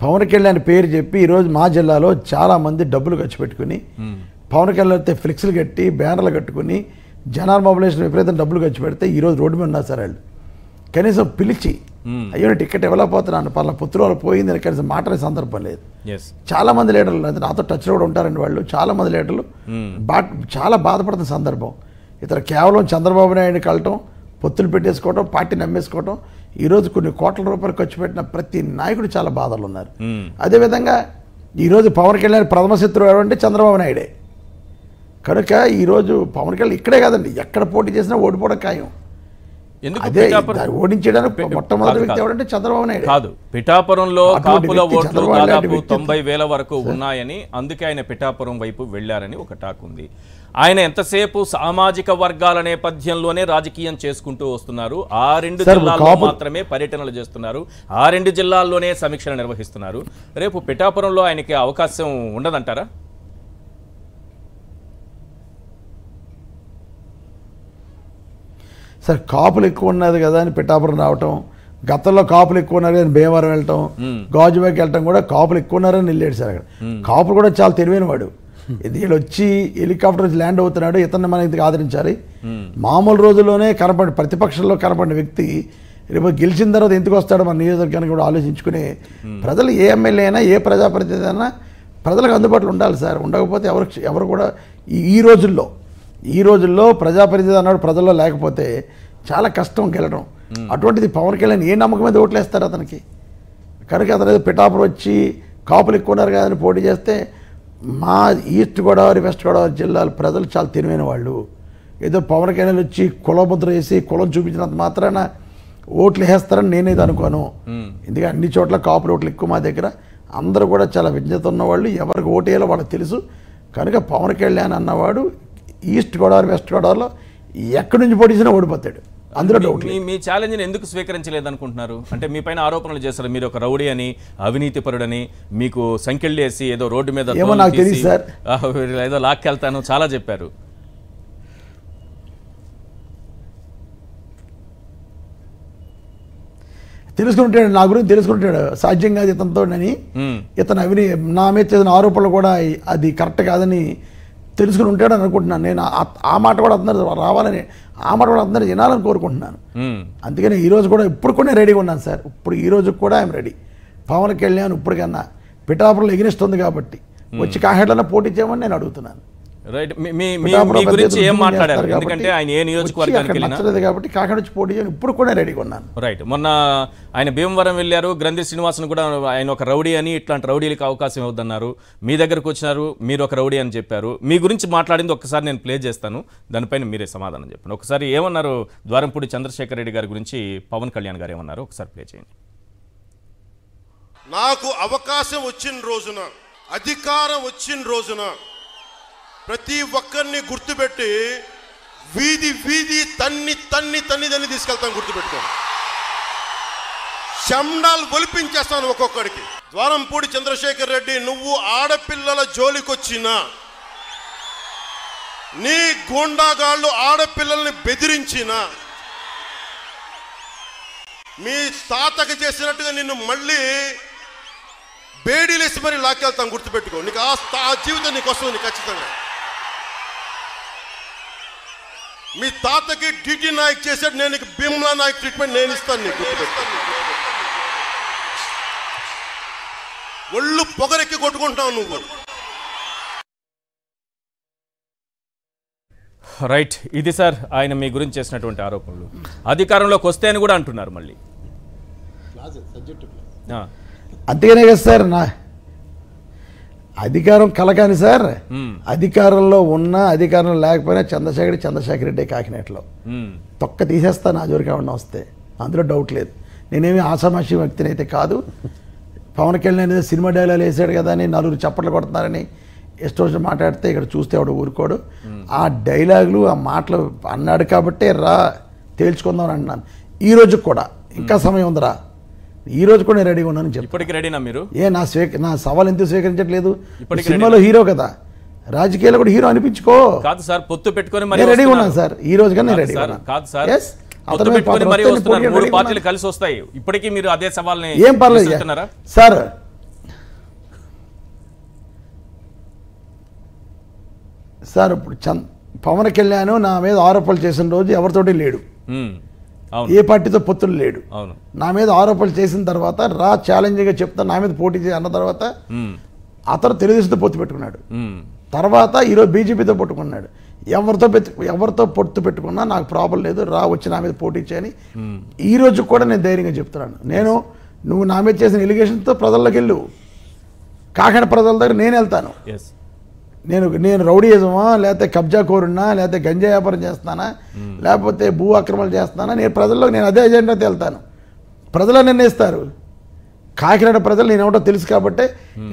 పవన్ కళ్యాణ్ పేరు చెప్పి ఈరోజు మా జిల్లాలో చాలామంది డబ్బులు ఖర్చు పెట్టుకుని పవన్ కళ్యాణ్ అయితే ఫ్లెక్స్లు కట్టి బ్యానర్లు కట్టుకుని జనాల మొబిలైజేషన్ విపరీతం డబ్బులు ఖర్చు పెడితే ఈరోజు రోడ్డు మీద ఉన్నారు సార్ వాళ్ళు. కనీసం పిలిచి అయ్యో టికెట్ ఇవ్వలేకపోతున్నాను పలానా పుత్రులు పోయింది అని కనీసం మాట్లాడే సందర్భం లేదు. చాలామంది లీడర్లు నాతో టచ్లో కూడా ఉంటారండి వాళ్ళు. చాలామంది లీడర్లు చాలా బాధపడుతున్న సందర్భం. ఇతను కేవలం చంద్రబాబు నాయుడిని కలటం, పొత్తులు పెట్టేసుకోవటం, పార్టీ నమ్మేసుకోవటం. ఈరోజు కొన్ని కోట్ల రూపాయలు ఖర్చు పెట్టిన ప్రతి నాయకుడు చాలా బాధలు ఉన్నారు. అదేవిధంగా ఈరోజు పవన్ కళ్యాణ్ ప్రథమ శత్రువు ఎవరంటే చంద్రబాబు నాయుడే. కనుక ఈరోజు పవన్ కళ్యాణ్ ఇక్కడే కాదండి, ఎక్కడ పోటీ చేసినా ఓడిపోవడం ఖాయం. అదే ఓడించడానికి మొట్టమొదటి వ్యక్తి ఎవరంటే చంద్రబాబు నాయుడు కాదు. పిఠాపురంలో కాపుల ఓట్లు దాదాపు 90,000 వరకు ఉన్నాయని, అందుకే ఆయన పిఠాపురం వైపు వెళ్లారని ఒక టాక్ ఉంది. ఆయన ఎంతసేపు సామాజిక వర్గాల నేపథ్యంలోనే రాజకీయం చేసుకుంటూ వస్తున్నారు. ఆ 2 జిల్లాల్లో మాత్రమే పర్యటనలు చేస్తున్నారు. ఆ 2 జిల్లాల్లోనే సమీక్షలు నిర్వహిస్తున్నారు. రేపు పిఠాపురంలో ఆయనకి అవకాశం ఉండదంటారా? సార్ కాపులు ఎక్కువ ఉన్నది కదా అని పిఠాపురం రావటం, గతంలో కాపులు ఎక్కువ ఉన్నారు కానీ భీమవరం వెళ్ళటం, గాజువాకి వెళ్ళటం కూడా కాపులు ఎక్కువ ఉన్నారని వెళ్ళాడు సార్. అక్కడ కాపులు కూడా చాలా తెలివైన వాడు. వీళ్ళు వచ్చి హెలికాప్టర్ ల్యాండ్ అవుతున్నాడు, ఇతన్ని మనం ఇంతకు ఆదరించాలి. మామూలు రోజుల్లోనే కనపడి ప్రతిపక్షంలో కనపడిన వ్యక్తి రేపు గెలిచిన తర్వాత ఎందుకు వస్తాడో మన నియోజకవర్గానికి కూడా ఆలోచించుకుని ప్రజలు ఏ ఎమ్మెల్యే అయినా ఏ ప్రజాప్రతినిధి అయినా ప్రజలకు అందుబాటులో ఉండాలి సార్. ఉండకపోతే ఎవరు కూడా ఈ రోజుల్లో ప్రజాప్రతినిధి అన్నాడు ప్రజల్లో లేకపోతే చాలా కష్టం గెలడం. అటువంటిది పవన్ కళ్యాణ్ ఏ నమ్మకం మీద ఓట్లు వేస్తారు అతనికి? కనుక అతను ఏదో పిఠాపురం వచ్చి కాపులు ఎక్కువ ఉన్నారు కదా అని పోటీ చేస్తే మా ఈస్ట్ గోదావరి వెస్ట్ గోదావరి జిల్లాల ప్రజలు చాలా తెలివైన వాళ్ళు. ఏదో పవన్ కళ్యాణ్ వచ్చి కులముద్ర వేసి కులం చూపించినంత మాత్రాన ఓట్లు వేస్తారని నేనేది అనుకోను. ఎందుకంటే అన్ని చోట్ల కాపులు ఓట్లు ఎక్కువ మా దగ్గర. అందరూ కూడా చాలా విజ్ఞత ఉన్నవాళ్ళు, ఎవరికి ఓటు వేయాలో వాళ్ళకి తెలుసు. కనుక పవన్ కళ్యాణ్ అన్నవాడు ఈస్ట్ గోదావరి వెస్ట్ గోదావరిలో ఎక్కడి నుంచి పోటీ చేసినా ఓడిపోతాడు, అందులో డౌట్. మీ ఛాలెంజ్ని ఎందుకు స్వీకరించలేదనుకుంటున్నారు? అంటే మీ పైన ఆరోపణలు చేస్తారు, మీరు ఒక రౌడీ అని, అవినీతి పరుడని, మీకు సంఖ్యలు వేసి ఏదో రోడ్డు మీద ఏమో నాకు తెలియదు సార్, ఏదో లాక్కెళ్తాను చాలా చెప్పారు. తెలుసుకుంటాడు, నా గురించి తెలుసుకుంటాడు. సాధ్యం కాదు ఇతనితో అని, ఇతను నా మీద చేసిన ఆరోపణలు కూడా అది కరెక్ట్ కాదని తెలుసుకుని ఉంటాడు అనుకుంటున్నాను. నేను ఆ మాట కూడా అందరూ రావాలని, ఆ మాట కూడా అందరూ వినాలని కోరుకుంటున్నాను. అందుకని ఈరోజు కూడా ఇప్పుడు కూడా రెడీగా ఉన్నాను సార్. ఇప్పుడు ఈ రోజు కూడా ఐఎమ్ రెడీ. పవన్ కళ్యాణ్ ఇప్పటికన్నా పిఠాపురంలో ఎగిరిస్ట్ ఉంది కాబట్టి వచ్చి కాకినాడలో పోటీ చేయమని నేను అడుగుతున్నాను. రైట్, మీ గురించి ఏం మాట్లాడారు? ఎందుకంటే ఆయన ఏ నియోజకవర్గానికి వెళ్ళినా కాబట్టి కాకినాడ వచ్చి పోటీ చేయని ఇప్పుడు కూడా రెడీగా ఉన్నాను. రైట్, మొన్న ఆయన భీమవరం వెళ్ళారు, గ్రంథి శ్రీనివాసన్ కూడా ఆయన ఒక రౌడీ అని, ఇట్లాంటి రౌడీలకు అవకాశం ఇవ్వద్దన్నారు. మీ దగ్గరకు వచ్చినారు, మీరు ఒక రౌడీ అని చెప్పారు. మీ గురించి మాట్లాడింది ఒక్కసారి నేను ప్లే చేస్తాను, దానిపైన మీరే సమాధానం చెప్పండి. ఒకసారి ఏమన్నారు ద్వారంపూడి చంద్రశేఖర్ రెడ్డి గారి గురించి పవన్ కళ్యాణ్ గారు ఏమన్నారు ఒకసారి ప్లే చేయండి. నాకు అవకాశం వచ్చిన రోజున, అధికారం వచ్చిన రోజున ప్రతి ఒక్కరిని గుర్తుపెట్టి వీధి వీధి తన్ని తన్ని తన్ని తన్ని తీసుకెళ్తాను, గుర్తుపెట్టుకోండి. శండాలు ఒలిపించేస్తాను ఒక్కొక్కడికి. ద్వారంపూడి చంద్రశేఖర్ రెడ్డి, నువ్వు ఆడపిల్లల జోలికొచ్చినా, నీ గూండాగాళ్ళు ఆడపిల్లల్ని బెదిరించినా, మీ తాతకి చేసినట్టుగా నిన్ను మళ్ళీ బేడీలేసి మరి లాక్కెళ్తాను, గుర్తుపెట్టుకో. నీకు ఆ జీవితం నీకు వస్తుంది ఖచ్చితంగా. మీ తాతకి డిటి నాయక్ చేసాడు, నేను నీకు భీమ్లా నాయక్ ట్రీట్మెంట్ నేను ఇస్తాను నీకు. ఒళ్ళు పొగరెక్కి కొట్టుకుంటావు నువ్వు. రైట్, ఇది సార్ ఆయన మీ గురించి చేసినటువంటి ఆరోపణలు. అధికారంలోకి వస్తే అని కూడా అంటున్నారు మళ్ళీ. అంతేగానే కదా సార్, నా అధికారం కలకాని సార్. అధికారంలో ఉన్నా అధికారంలో లేకపోయినా చంద్రశేఖర్ రెడ్డి కాకినాడలో తొక్క తీసేస్తాను ఆ జోరికి ఏమన్నా వస్తే, అందులో డౌట్ లేదు. నేనేమి ఆషామాషి వ్యక్తిని అయితే కాదు. పవన్ కళ్యాణ్ అనేది సినిమా డైలాగ్ వేసాడు కదా అని నలుగురు చప్పట్లు కొడుతున్నారని ఎస్టోషన్ మాట్లాడితే ఇక్కడ చూస్తే వాడు ఊరుకోడు. ఆ డైలాగులు ఆ మాటలు అన్నాడు కాబట్టే రా తేల్చుకుందామని అంటున్నాను. ఈ రోజు కూడా ఇంకా సమయం ఉందిరా, ఈ రోజు కూడా నేను రెడీగా ఉన్నాను చెప్పి. ఇప్పటికి రెడీనా మీరు? నా సవాల్ ఎందుకు స్వీకరించట్లేదు? సినిమాలో హీరో కదా, రాజకీయాల్లో కూడా హీరో అనిపించుకో. కాదు సార్, పొత్తు పెట్టుకొని రెడీగా ఉన్నాను సార్, ఈ రోజు కానీ రెడీ. కాదు సార్, మూడు పార్టీలు కలిసి వస్తాయి. ఇప్పటికీ మీరు అదే సవాల్ని ఏం పర్లేదు సార్. సార్ ఇప్పుడు పవన్ కళ్యాణ్ నా మీద ఆరోపణలు చేసిన రోజు ఎవరితోటి లేడు, ఏ పార్టీతో పొత్తులు లేడు. నా మీద ఆరోపణలు చేసిన తర్వాత రా ఛాలెంజింగ్గా చెప్తా, నా మీద పోటీ చేయ అన్న తర్వాత అతను తెలుగుదేశంతో పొత్తు పెట్టుకున్నాడు. తర్వాత ఈరోజు బీజేపీతో పట్టుకున్నాడు. ఎవరితో పొత్తు పెట్టుకున్నా నాకు ప్రాబ్లం లేదు, రా వచ్చి నా మీద పోటీ చేయని ఈ రోజు కూడా నేను ధైర్యంగా చెప్తున్నాను. నువ్వు నా మీద చేసిన ఎలిగేషన్తో ప్రజల్లోకి వెళ్ళు, కాకినాడ ప్రజల దగ్గర నేను వెళ్తాను. నేను రౌడీయిజమా, లేకపోతే కబ్జా కోరున్నా, లేకపోతే గంజా వ్యాపారం చేస్తానా, లేకపోతే భూ ఆక్రమణలు చేస్తానా, నేను అదే ఎజెండాతో వెళ్తాను. ప్రజలు నిర్ణయిస్తారు. కాకినాడ ప్రజలు నేనేమిటో తెలుసు కాబట్టి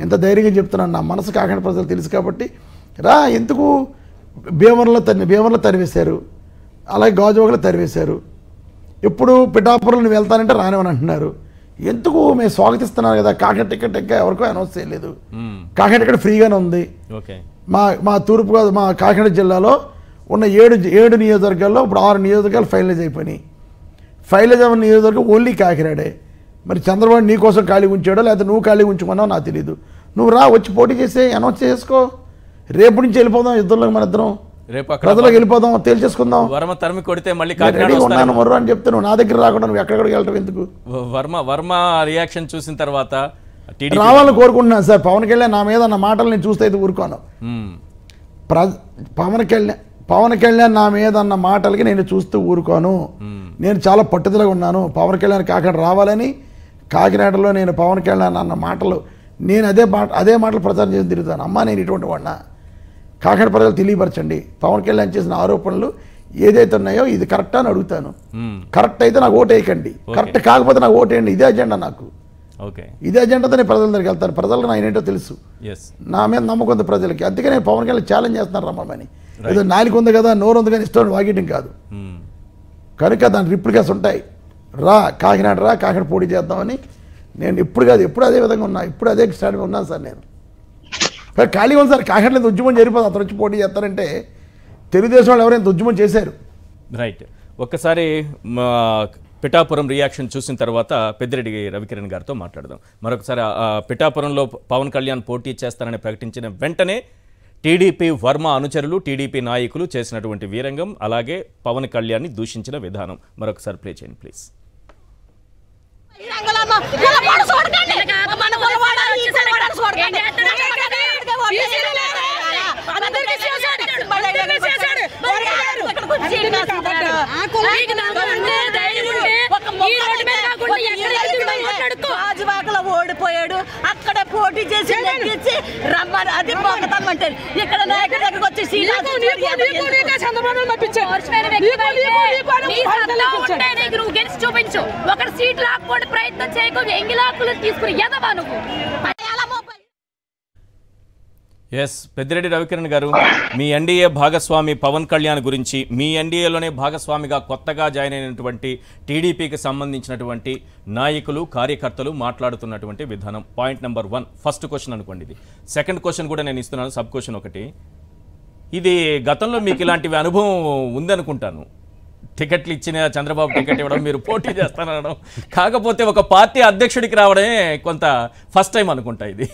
ఎంత ధైర్యంగా చెప్తున్నాను. నా మనసు కాకినాడ ప్రజలు తెలుసు కాబట్టి రా. ఎందుకు భీమవరంలో తరివేశారు, అలాగే గాజువాకలో తరివేశారు. ఎప్పుడు పిఠాపురం నువ్వు వెళ్తానంటే రానివని అంటున్నారు. ఎందుకు మేము స్వాగతిస్తున్నాను కదా. కాకినాడ టికెట్ ఇంకా ఎవరికో అనౌన్స్ చేయలేదు. కాకినాడ టికెట్ ఫ్రీగానే ఉంది. మా మా కాకినాడ జిల్లాలో ఉన్న 7 నియోజకవర్గాల్లో ఇప్పుడు 6 నియోజకవర్గాలు ఫైనలైజ్ అయిపోయినాయి. ఫైనలైజ్ అయిన నియోజకవర్గం ఓన్లీ కాకినాడే. మరి చంద్రబాబు నీ కోసం ఖాళీ ఉంచాడో లేకపోతే నువ్వు ఖాళీ ఉంచుకున్నావు నాకు తెలియదు. నువ్వు రా, వచ్చి పోటీ చేసి అనౌన్స్ చేసుకో. రేపు నుంచి వెళ్ళిపోదాం యుద్ధంలో మన ఇద్దరం, రేపు అక్కడ ప్రజలకు వెళ్ళిపోదాం, తేల్చేసుకుందాం. వర్మ తరిమి కొడితే మళ్ళీ రెడీగా ఉన్నాను మరో అని చెప్తే నువ్వు నా దగ్గర రాకుండా నువ్వు ఎక్కడికి వెళ్ళటం ఎందుకు? వర్మ రియాక్షన్ చూసిన తర్వాత రావాలని కోరుకుంటున్నాను సార్. పవన్ కళ్యాణ్ నా మీద నా మాటలు నేను చూస్తే అయితే ఊరుకోను. పవన్ కళ్యాణ్ నా మీద అన్న మాటలకి నేను చూస్తూ ఊరుకోను. నేను చాలా పట్టుదలగా ఉన్నాను. పవన్ కళ్యాణ్ కాకినాడ రావాలని, కాకినాడలో నేను పవన్ కళ్యాణ్ అన్న మాటలు నేను అదే మాటలు ప్రచారం చేసి తిరుగుతాను. అమ్మా నేను ఇటువంటి వాడినా, కాకినాడ ప్రజలు తెలియపరచండి. పవన్ కళ్యాణ్ చేసిన ఆరోపణలు ఏదైతే ఉన్నాయో ఇది కరెక్ట్ అని అడుగుతాను. కరెక్ట్ అయితే నాకు ఓటు వేయకండి, కరెక్ట్ కాకపోతే నాకు ఓటు వేయండి. ఇదే అజెండా నాకు. ఇదే అజెండాతో నేను ప్రజల దగ్గరికి వెళ్తాను. ప్రజలకు ఆయన ఏంటో తెలుసు, నా మీద నమ్మకం ఉంది ప్రజలకి. అందుకే నేను పవన్ కళ్యాణ్ ఛాలెంజ్ చేస్తున్నాను రమ్మని. ఏదో నాలుగు ఉంది కదా, నోరు ఉంది కానీ ఇష్టం వాగేయడం కాదు. కనుక దాని రిప్లికేస్ ఉంటాయి. కాకినాడ కాకినాడ పోటీ చేద్దామని నేను ఇప్పుడు కాదు, ఎప్పుడు అదే విధంగా ఉన్నా, ఇప్పుడు అదే స్టాండ్ ఉన్నాను సార్. నేను ఖాళీగా ఉంది సార్. కాకినాడలో ఉద్యమం జరిగిపోతుంది, అతను వచ్చి పోటీ చేస్తారంటే తెలుగుదేశం వాళ్ళు ఎవరైనా ఉద్యమం చేశారు. రైట్. ఒక్కసారి పిఠాపురం రియాక్షన్ చూసిన తర్వాత పెద్దిరెడ్డి రవికిరణ్ గారితో మాట్లాడదాం. మరొకసారి పిఠాపురంలో పవన్ కళ్యాణ్ పోటీ చేస్తారని ప్రకటించిన వెంటనే టీడీపీ వర్మ అనుచరులు, టీడీపీ నాయకులు చేసినటువంటి వీరంగం, అలాగే పవన్ కళ్యాణ్ని దూషించిన విధానం మరొకసారి ప్లే చేయండి ప్లీజ్. గాజువాకలో ఓడిపోయాడు, అక్కడ పోటీ చేసి నెగ్గించి రమ్మని అది మొగతమ్మంటారు. ఇక్కడ నాయకుడి దగ్గరకు వచ్చి నువ్వు గెలిచి చూపించు. ఒకటి సీట్ లాక్కోవడం ప్రయత్నం చేయకు, ఎంగిలాకులు తీసుకుని ఎదవా నువ్వు. ఎస్, పెద్దిరెడ్డి రవికిరణ్ గారు, మీ ఎన్డీఏ భాగస్వామి పవన్ కళ్యాణ్ గురించి, మీ ఎన్డీఏలోనే భాగస్వామిగా కొత్తగా జాయిన్ అయినటువంటి టీడీపీకి సంబంధించినటువంటి నాయకులు, కార్యకర్తలు మాట్లాడుతున్నటువంటి విధానం. పాయింట్ నెంబర్ 1 ఫస్ట్ క్వశ్చన్ అనుకోండి. ఇది సెకండ్ క్వశ్చన్ కూడా నేను ఇస్తున్నాను, సబ్ క్వశ్చన్ ఒకటి. ఇది గతంలో మీకు ఇలాంటివి అనుభవం ఉందనుకుంటాను. టికెట్లు ఇచ్చిన చంద్రబాబు టికెట్ ఇవ్వడం, మీరు పోటీ చేస్తానడం, కాకపోతే ఒక పార్టీ అధ్యక్షుడికి రావడమే కొంత ఫస్ట్ టైం అనుకుంటా ఇది.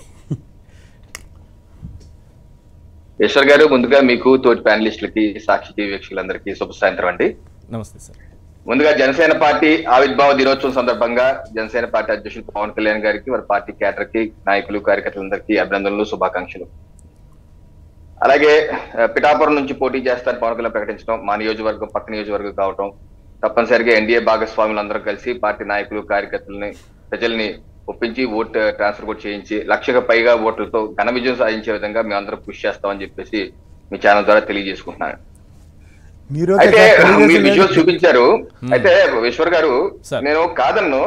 ఈశ్వర్ గారు, ముందుగా మీకు తోటి ప్యానలిస్టులకి, సాక్షి టీవీ వీక్షకులందరికీ శుభ సాయంత్రం అండి. నమస్తే సార్. ముందుగా జనసేన పార్టీ ఆవిర్భావ దినోత్సవం సందర్భంగా జనసేన పార్టీ అధ్యక్షులు పవన్ కళ్యాణ్ గారికి, వారి పార్టీ క్యాడర్ కి, నాయకులు, కార్యకర్తలందరికీ అభినందనలు, శుభాకాంక్షలు. అలాగే పిఠాపురం నుంచి పోటీ చేస్తారని పవన్ కళ్యాణ్ ప్రకటించడం, మా నియోజకవర్గం పక్క నియోజకవర్గం కావటం, తప్పనిసరిగా ఎన్డీఏ భాగస్వాములందరూ కలిసి పార్టీ నాయకులు, కార్యకర్తలని, ప్రజల్ని ఒప్పించి ఓట్ ట్రాన్స్ఫర్ కూడా చేయించి 1,00,000కు పైగా ఓట్లతో ఘన విజయం సాధించే విధంగా మేము అందరం కృషి చేస్తామని చెప్పేసి మీ ఛానల్ ద్వారా తెలియజేసుకుంటున్నాను. అయితే మీరు విజువల్స్ చూపించారు. అయితే ఈశ్వర్ గారు, నేను కాదన్ను,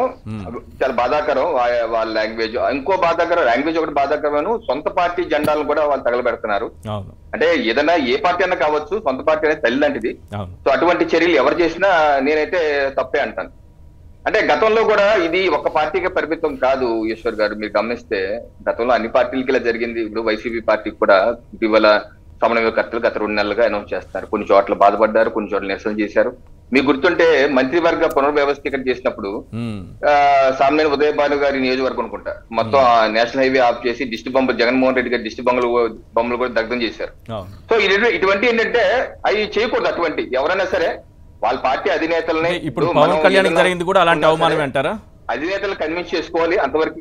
చాలా బాధాకరం వాళ్ళ లాంగ్వేజ్. ఇంకో బాధాకరం లాంగ్వేజ్, ఒకటి బాధాకరమైన సొంత పార్టీ జెండాలను కూడా వాళ్ళు తగలబెడుతున్నారు. అంటే ఏదైనా ఏ పార్టీ అన్నా కావచ్చు, సొంత పార్టీ అనేది తల్లి లాంటిది. సో అటువంటి చర్యలు ఎవరు చేసినా నేనైతే తప్పే అంటాను. అంటే గతంలో కూడా ఇది ఒక పార్టీకి పరిమితం కాదు ఈశ్వర్ గారు. మీరు గమనిస్తే గతంలో అన్ని పార్టీలకి ఇలా జరిగింది. ఇప్పుడు వైసీపీ పార్టీకి కూడా ఇటీవల సమన్వయకర్తలు గత 2 నెలలుగా అనౌన్స్ చేస్తారు. కొన్ని చోట్ల బాధపడ్డారు, కొన్ని చోట్ల నిరసన చేశారు. మీకు గుర్తుంటే మంత్రివర్గ పునర్వ్యవస్థీకరణ చేసినప్పుడు సామ్నేని ఉదయభాను గారి నియోజకవర్గం అనుకుంటా, మొత్తం నేషనల్ హైవే ఆఫ్ చేసి దిష్టి బొమ్మలు, జగన్మోహన్ రెడ్డి గారి దిష్టి బొమ్మలు కూడా దగ్ధం చేశారు. సో ఇటువంటి ఏంటంటే అవి చేయకూడదు. అటువంటి ఎవరైనా సరే వాళ్ళ పార్టీ అధినేతలని, ఇప్పుడు పవన్ కళ్యాణ్ జరిగింది కూడా అలాంటి అవమానం అంటారా? అధినేతలు కన్విన్స్ చేసుకోవాలి అంతవరకు.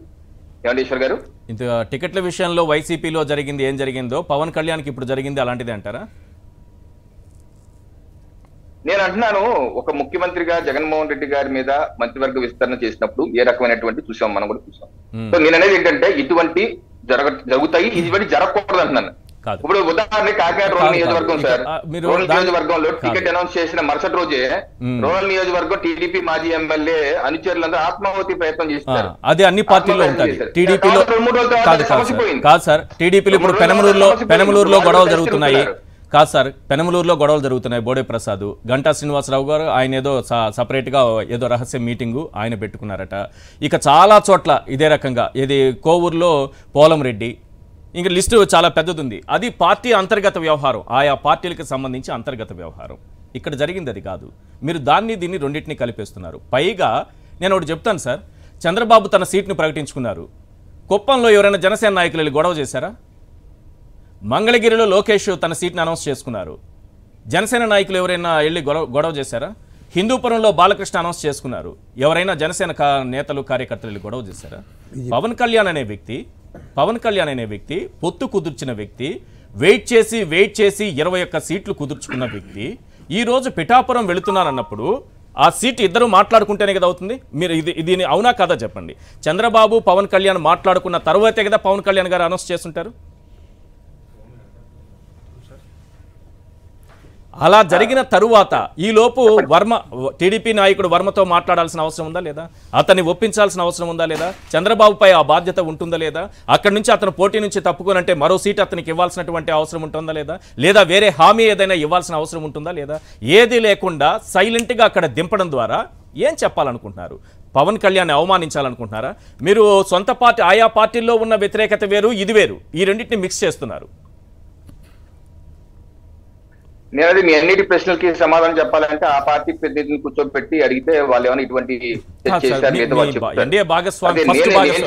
ఏమండి ఈశ్వర్ గారు, ఇంత టికెట్ల విషయంలో వైసీపీలో జరిగింది ఏం జరిగిందో పవన్ కళ్యాణ్కి ఇప్పుడు జరిగింది అలాంటిదే అంటారా? నేను అంటున్నాను, ఒక ముఖ్యమంత్రిగా జగన్మోహన్ రెడ్డి గారి మీద మంత్రివర్గ విస్తరణ చేసినప్పుడు ఏ రకమైనటువంటి చూసాం, మనం కూడా చూసాం. సో నేను అనేది ఏంటంటే ఇటువంటి జరుగుతాయి, ఇటువంటి జరగకూడదు అంటున్నాను. ఇప్పుడు ఉదాహరణ కాకినాడ రూరల్ నియోజకవర్గం సార్, రూరల్ నియోజకవర్గంలో టికెట్ అనౌన్స్ చేసిన మరుసటి రోజే రూరల్ నియోజకవర్గం టీడీపీ మాజీ ఎమ్మెల్యే అనుచరులందరూ ఆత్మాహుతి ప్రయత్నం చేస్తారు. అది అన్ని పార్టీల్లో ఉంటుంది. టీడీపీలో కాదు సార్, టీడీపీలో ఇప్పుడు పెనమలూరులో గొడవలు జరుగుతున్నాయి. కాదు సార్, పెనమలూరులో గొడవలు జరుగుతున్నాయి. బోడే ప్రసాద్, గంటా శ్రీనివాసరావు గారు ఆయన ఏదో సపరేట్గా ఏదో రహస్య మీటింగు ఆయన పెట్టుకున్నారట. ఇక చాలా చోట్ల ఇదే రకంగా, ఇది కోవూరులో పోలం రెడ్డి, ఇంకా లిస్టు చాలా పెద్దది ఉంది. అది పార్టీ అంతర్గత వ్యవహారం, ఆయా పార్టీలకు సంబంధించి అంతర్గత వ్యవహారం. ఇక్కడ జరిగింది అది కాదు. మీరు దీన్ని రెండింటినీ కలిపేస్తున్నారు. పైగా నేను ఒకటి చెప్తాను సార్, చంద్రబాబు తన సీట్ను ప్రకటించుకున్నారు. కుప్పంలో ఎవరైనా జనసేన నాయకులు వెళ్ళి గొడవ చేశారా? మంగళగిరిలో లోకేష్ తన సీట్ని అనౌన్స్ చేసుకున్నారు. జనసేన నాయకులు ఎవరైనా వెళ్ళి గొడవ చేశారా? హిందూపురంలో బాలకృష్ణ అనౌన్స్ చేసుకున్నారు. ఎవరైనా జనసేన నేతలు కార్యకర్తలు వెళ్ళి గొడవ చేశారా? పవన్ కళ్యాణ్ అనే వ్యక్తి పొత్తు కుదుర్చిన వ్యక్తి, వెయిట్ చేసి 21 సీట్లు కుదుర్చుకున్న వ్యక్తి ఈ రోజు పిఠాపురం వెళుతున్నారన్నప్పుడు ఆ సీట్ ఇద్దరు మాట్లాడుకుంటేనే కదా అవుతుంది. మీరు దీని అవునా కాదా చెప్పండి. చంద్రబాబు పవన్ కళ్యాణ్ మాట్లాడుకున్న తర్వాతే కదా పవన్ కళ్యాణ్ గారు అనౌన్స్ చేస్తుంటారు. అలా జరిగిన తరువాత ఈలోపు టీడీపీ నాయకుడు వర్మతో మాట్లాడాల్సిన అవసరం ఉందా లేదా? అతన్ని ఒప్పించాల్సిన అవసరం ఉందా లేదా? చంద్రబాబుపై ఆ బాధ్యత ఉంటుందా లేదా? అక్కడి నుంచి అతను పోటీ నుంచి తప్పుకోనంటే మరో సీట్ అతనికి ఇవ్వాల్సినటువంటి అవసరం ఉంటుందా లేదా? లేదా వేరే హామీ ఏదైనా ఇవ్వాల్సిన అవసరం ఉంటుందా లేదా? ఏది లేకుండా సైలెంట్గా అక్కడ దింపడం ద్వారా ఏం చెప్పాలనుకుంటున్నారు? పవన్ కళ్యాణ్ అవమానించాలనుకుంటున్నారా? మీరు సొంత పార్టీ ఆయా పార్టీల్లో ఉన్న వ్యతిరేకత వేరు, ఇది వేరు, ఈ రెండింటిని మిక్స్ చేస్తున్నారు. నేను అది మీ అన్నిటి ప్రశ్నలకి సమాధానం చెప్పాలంటే ఆ పార్టీ ప్రతినిధిని కూర్చోబెట్టి అడిగితే వాళ్ళు ఏమైనా ఇటువంటి ఎన్డీఏ భాగస్వామి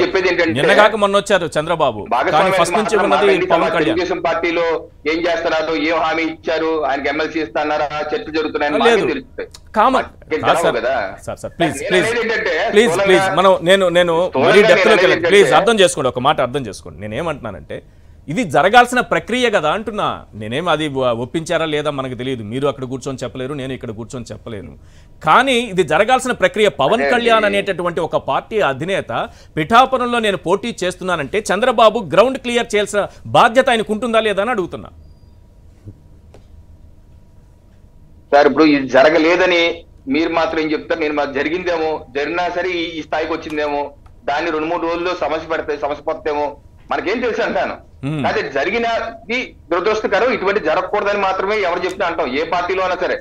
చెప్పేది ఏంటంటే నిన్నగాక మొన్న వచ్చారు చంద్రబాబు, కానీ ఫస్ట్ నుంచి ఉన్నది పవన్ కళ్యాణ్. తెలుగుదేశం పార్టీలో ఏం చేస్తున్నారు, ఏం హామీ ఇచ్చారు, ఆయనకి ఎమ్మెల్సీ ఇస్తున్నారా, చర్చలు జరుగుతున్నాయని తెలుస్తాయి. ప్లీజ్ నేను మరీ డెప్త్ లోకి వెళ్ళను. ప్లీజ్ అర్థం చేసుకోండి, ఒక మాట అర్థం చేసుకోండి. నేనేమంటున్నానంటే ఇది జరగాల్సిన ప్రక్రియ కదా అంటున్నా. నేనేం అది ఒప్పించారా లేదా మనకు తెలియదు. మీరు అక్కడ కూర్చొని చెప్పలేరు, నేను ఇక్కడ కూర్చొని చెప్పలేను. కానీ ఇది జరగాల్సిన ప్రక్రియ. పవన్ కళ్యాణ్ అనేటటువంటి ఒక పార్టీ అధినేత పిఠాపురంలో నేను పోటీ చేస్తున్నానంటే చంద్రబాబు గ్రౌండ్ క్లియర్ చేయాల్సిన బాధ్యత ఆయనకు ఉంటుందా లేదా అని అడుగుతున్నా. సార్ ఇప్పుడు ఇది జరగలేదని మీరు మాత్రం ఏం చెప్తారు? నేను జరిగిందేమో, జరిగినా సరే ఈ స్థాయికి వచ్చిందేమో, దాన్ని 2-3 రోజుల్లో సమస్య పోతేమో మనకేం తెలుసు అంటాను. అదే జరిగినది దురదృష్టకరం, ఇటువంటి జరగకూడదని మాత్రమే ఎవరు చెప్తే అంటాం. ఏ పార్టీలో అయినా సరే,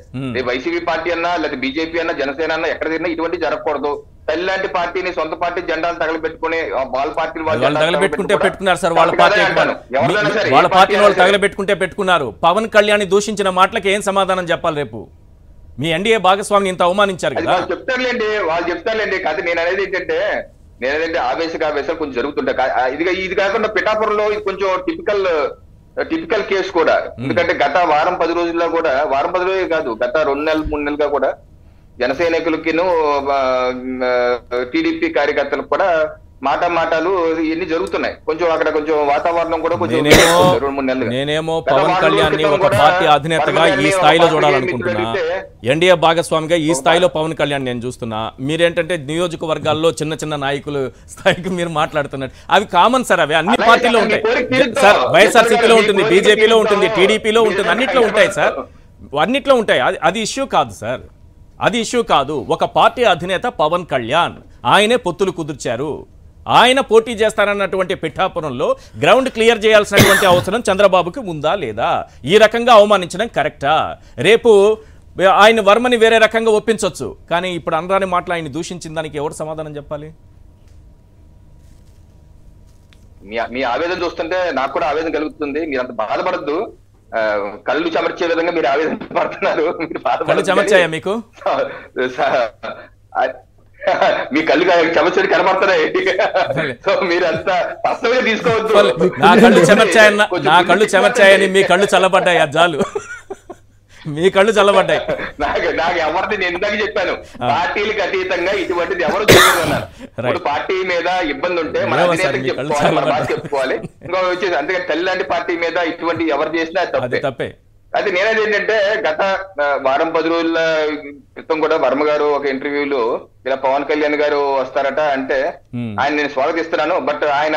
వైసీపీ పార్టీ అన్నా లేదా బీజేపీ అన్నా జనసేన అన్నా ఎక్కడ తిన్నా ఇటువంటి జరగకూడదు. తల్లిలాంటి పార్టీని సొంత పార్టీ జెండాలు తగలబెట్టుకుని వాళ్ళ పార్టీ పెట్టుకున్నారు సార్. వాళ్ళ పార్టీ వాళ్ళు తగలబెట్టుకుంటే పెట్టుకున్నారు. పవన్ కళ్యాణ్ దూషించిన మాటలకి ఏం సమాధానం చెప్పాలి రేపు? మీ ఎన్డీఏ భాగస్వామిని ఇంత అవమానించారు కదా. వాళ్ళు చెప్తారులేండి. కాదు నేను అనేది ఏంటంటే ఆవేశాలు కొంచెం జరుగుతుంటాయి. ఇది కాకుండా పిఠాపురంలో ఇది కొంచెం టిపికల్ కేసు కూడా. ఎందుకంటే గత వారం 10 రోజుల్లో కూడా, వారం 10 రోజులు కాదు, గత 2 నెలలు 3 నెలలుగా కూడా జన సైనికులకిను టీడీపీ కార్యకర్తలకు కూడా మాటలు ఇవన్నీ జరుగుతున్నాయి. కొంచెం అక్కడ కొంచెం వాతావరణం కూడా కొంచెం 2-3 నెలలు. నేనేమో పవన్ కళ్యాణ్ ని ఒక పార్టీ అధినేతగా ఈ స్థాయిలో చూడాలనుకుంటున్నా. ఎన్డీఏ భాగస్వామిగా ఈ స్థాయిలో పవన్ కళ్యాణ్ నేను చూస్తున్నా. మీరేంటంటే నియోజకవర్గాల్లో చిన్న నాయకులు స్థాయికి మీరు మాట్లాడుతున్నారు. అవి కామన్ సార్, అవి అన్ని పార్టీలో ఉంటాయి సార్. వైఎస్ఆర్సీపీలో ఉంటుంది, బీజేపీలో ఉంటుంది, టీడీపీలో ఉంటుంది, అన్నిట్లో ఉంటాయి సార్, అన్నిట్లో ఉంటాయి. అది ఇష్యూ కాదు సార్, అది ఇష్యూ కాదు. ఒక పార్టీ అధినేత పవన్ కళ్యాణ్, ఆయనే పొత్తులు కుదిర్చారు. ఆయన పోటీ చేస్తారన్నటువంటి పిఠాపురంలో గ్రౌండ్ క్లియర్ చేయాల్సినటువంటి అవసరం చంద్రబాబుకి ఉందా లేదా? ఈ రకంగా అవమానించడం కరెక్టా? రేపు ఆయన వర్మని వేరే రకంగా ఒప్పించవచ్చు, కానీ ఇప్పుడు అనరాని మాటలు ఆయన దూషించిన దానికి ఎవరు సమాధానం చెప్పాలి? మీ ఆవేదన చూస్తుంటే నాకు కూడా ఆవేదన కలుగుతుంది. మీరు అంత బాధపడద్దు. కళ్ళు చెమర్చే విధంగా మీరు ఆవేదన పడుతున్నారు. కళ్ళు చెమర్చాయా మీకు? మీ కళ్ళు చెమర్చడి కనబడుతున్నాయి. సో మీరంతా స్పష్టంగా తీసుకోవద్దు. నా కళ్ళు చెమర్చాయని మీ కళ్ళు చల్లబడ్డాయి, అజ్జాలు మీ కళ్ళు చల్లబడ్డాయి. నాకు ఎవరిది నేను ఇందాక చెప్పాను, పార్టీలకు అతీతంగా ఇటువంటిది ఎవరు చేయన్నారు. ఇప్పుడు పార్టీ మీద ఇబ్బంది ఉంటే మన అధినేతకి చెప్పుకోవాలి, మన బాధ చెప్పుకోవాలి. ఇంకో వచ్చేసి అందుకని తల్లి లాంటి పార్టీ మీద ఇటువంటి ఎవరు చేసినా తప్పే. అయితే నేనేది ఏంటంటే గత వారం 10 రోజుల క్రితం కూడా వర్మ గారు ఒక ఇంటర్వ్యూలో ఇలా పవన్ కళ్యాణ్ గారు వస్తారట అంటే ఆయన నేను స్వాగతిస్తున్నాను, బట్ ఆయన